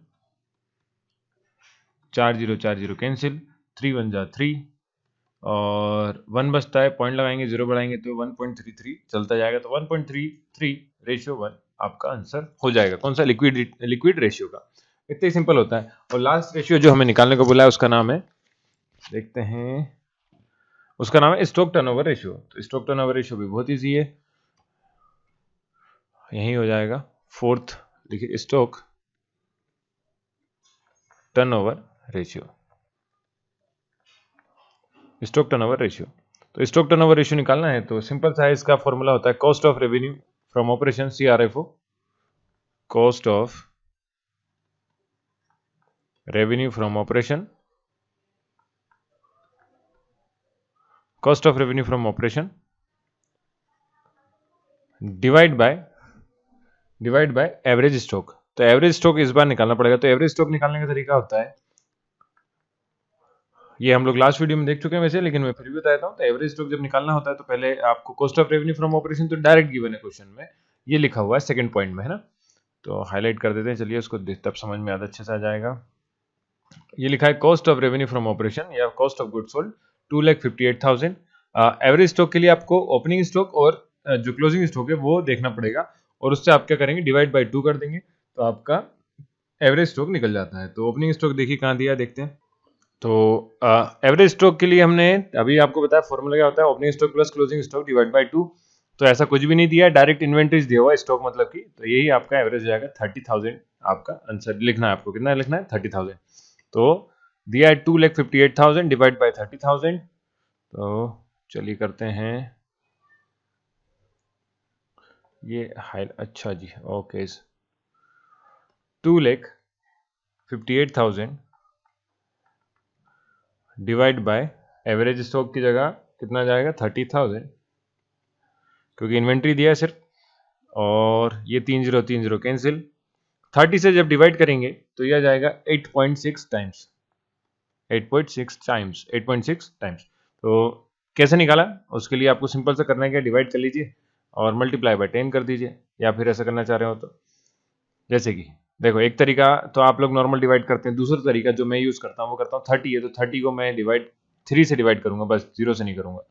4 0 4 0 कैंसिल, 3 1 जा 3 और 1 बचता है, पॉइंट लगाएंगे, जीरो बढ़ाएंगे तो 1.33 चलता जाएगा। तो 1.33 रेशियो 1 आपका आंसर हो जाएगा। कौन सा, लिक्विड रेशियो का। इतना ही सिंपल होता है। और लास्ट रेशियो जो हमें निकालने को बोला है उसका नाम है, देखते हैं, उसका नाम है स्टॉक टर्नओवर रेशियो। तो स्टॉक टर्नओवर रेशियो भी बहुत ईजी है, यही हो जाएगा फोर्थ, देखिए stock turnover ratio, stock turnover ratio. तो स्टॉक टर्नओवर रेशियो निकालना है तो सिंपल सा है, इसका फॉर्मूला होता है cost of revenue from operation, CRFO, cost of revenue from operation, cost of revenue from operation divide by average stock. तो एवरेज स्टॉक इस बार निकालना पड़ेगा। तो एवरेज स्टॉक निकालने का तरीका होता है, ये हम लोग लास्ट वीडियो में देख चुके हैं वैसे, लेकिन मैं फिर भी बताता हूँ। तो एवरेज स्टॉक जब निकालना होता है तो पहले आपको cost of revenue from operation तो डायरेक्ट गिवन है क्वेश्चन में, ये लिखा हुआ है सेकंड पॉइंट में, है ना। तो हाईलाइट कर देते हैं, चलिए उसको तब समझ में आधा अच्छे से आ जाएगा। ये लिखा है cost of revenue from operation या cost of goods sold 2,58,000। Average stock के लिए आपको ओपनिंग स्टॉक और जो क्लोजिंग स्टॉक है वो देखना पड़ेगा, और उससे आप क्या करेंगे, डिवाइड बाई 2 कर देंगे तो आपका एवरेज स्टॉक निकल जाता है। तो ओपनिंग स्टॉक देखिए कहाँ दिया, देखते हैं। तो एवरेज स्टॉक के लिए हमने अभी आपको बताया फॉर्मूला क्या होता है, opening stock plus closing stock divide by 2। तो ऐसा कुछ भी नहीं दिया है, डायरेक्ट इन्वेंट्रीज दिया हुआ है स्टॉक मतलब की, तो यही आपका एवरेज हो जाएगा 30,000। आपका आंसर लिखना है, आपको कितना लिखना है, 30,000। तो दिया है 2,58,000 डिवाइड बाई 30,000। तो चलिए करते हैं ये हाई, अच्छा जी, okay. 2,58,000 divide by average stock की जगह कितना जाएगा, 30,000, क्योंकि इन्वेंट्री दिया है सिर्फ, और ये 3030 कैंसिल। 30 से जब डिवाइड करेंगे तो यह जाएगा 8.6 टाइम्स, 8.6 टाइम्स। तो कैसे निकाला, उसके लिए आपको सिंपल सा करना है, क्या डिवाइड कर लीजिए और मल्टीप्लाई बाय 10 कर दीजिए, या फिर ऐसा करना चाह रहे हो तो जैसे कि देखो, एक तरीका तो आप लोग नॉर्मल डिवाइड करते हैं, दूसरा तरीका जो मैं यूज़ करता हूँ वो करता हूँ 30 है तो 30 को मैं डिवाइड 3 से डिवाइड करूंगा, बस 0 से नहीं करूंगा।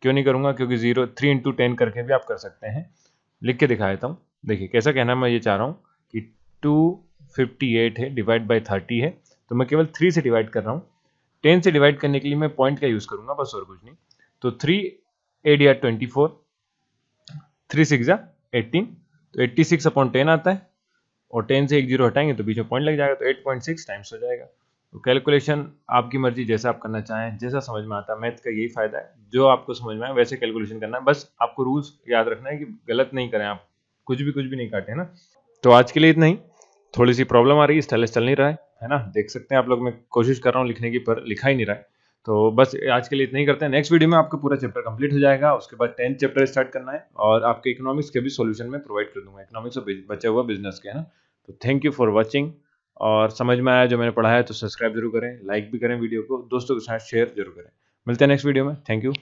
क्यों नहीं करूंगा, क्योंकि 3 इंटू 10 करके भी आप कर सकते हैं। लिख के दिखा देता हूँ, देखिए कैसा कहना है, मैं ये चाह रहा हूँ कि 258 है डिवाइड बाई 30 है, तो मैं केवल 3 से डिवाइड कर रहा हूँ। 10 से डिवाइड करने के लिए मैं पॉइंट का यूज़ करूंगा, बस और कुछ नहीं। तो 3 8 या 24, 3 6 जा 18, तो 86 अपॉन 10 आता है, और 10 से एक जीरो हटाएंगे तो बीच में पॉइंट लग जाएगा, तो 8.6 टाइम्स हो जाएगा। तो कैलकुलेशन आपकी मर्जी, जैसा आप करना चाहें, जैसा समझ में आता है। मैथ का यही फायदा है, जो आपको समझ में आए वैसे कैलकुलेशन करना है, बस आपको रूल्स याद रखना है कि गलत नहीं करें आप, कुछ भी नहीं काटें ना। तो आज के लिए इतना ही। थोड़ी सी प्रॉब्लम आ रही है, स्टाइलिश चल नहीं रहा है ना, देख सकते हैं आप लोग, मैं कोशिश कर रहा हूँ लिखने की पर लिखा ही नहीं रहा है। तो बस आज के लिए इतना ही करते हैं, नेक्स्ट वीडियो में आपका पूरा चैप्टर कंप्लीट हो जाएगा, उसके बाद 10th चैप्टर स्टार्ट करना है, और आपके इकोनॉमिक्स के भी सॉल्यूशन में प्रोवाइड कर दूंगा, इकोनॉमिक्स और बचा हुआ बिजनेस के, है ना। तो थैंक यू फॉर वॉचिंग, और समझ में आया जो मैंने पढ़ाया तो सब्सक्राइब जरूर करें, लाइक भी करें वीडियो को, दोस्तों के साथ शेयर जरूर करें। मिलते हैं नेक्स्ट वीडियो में, थैंक यू।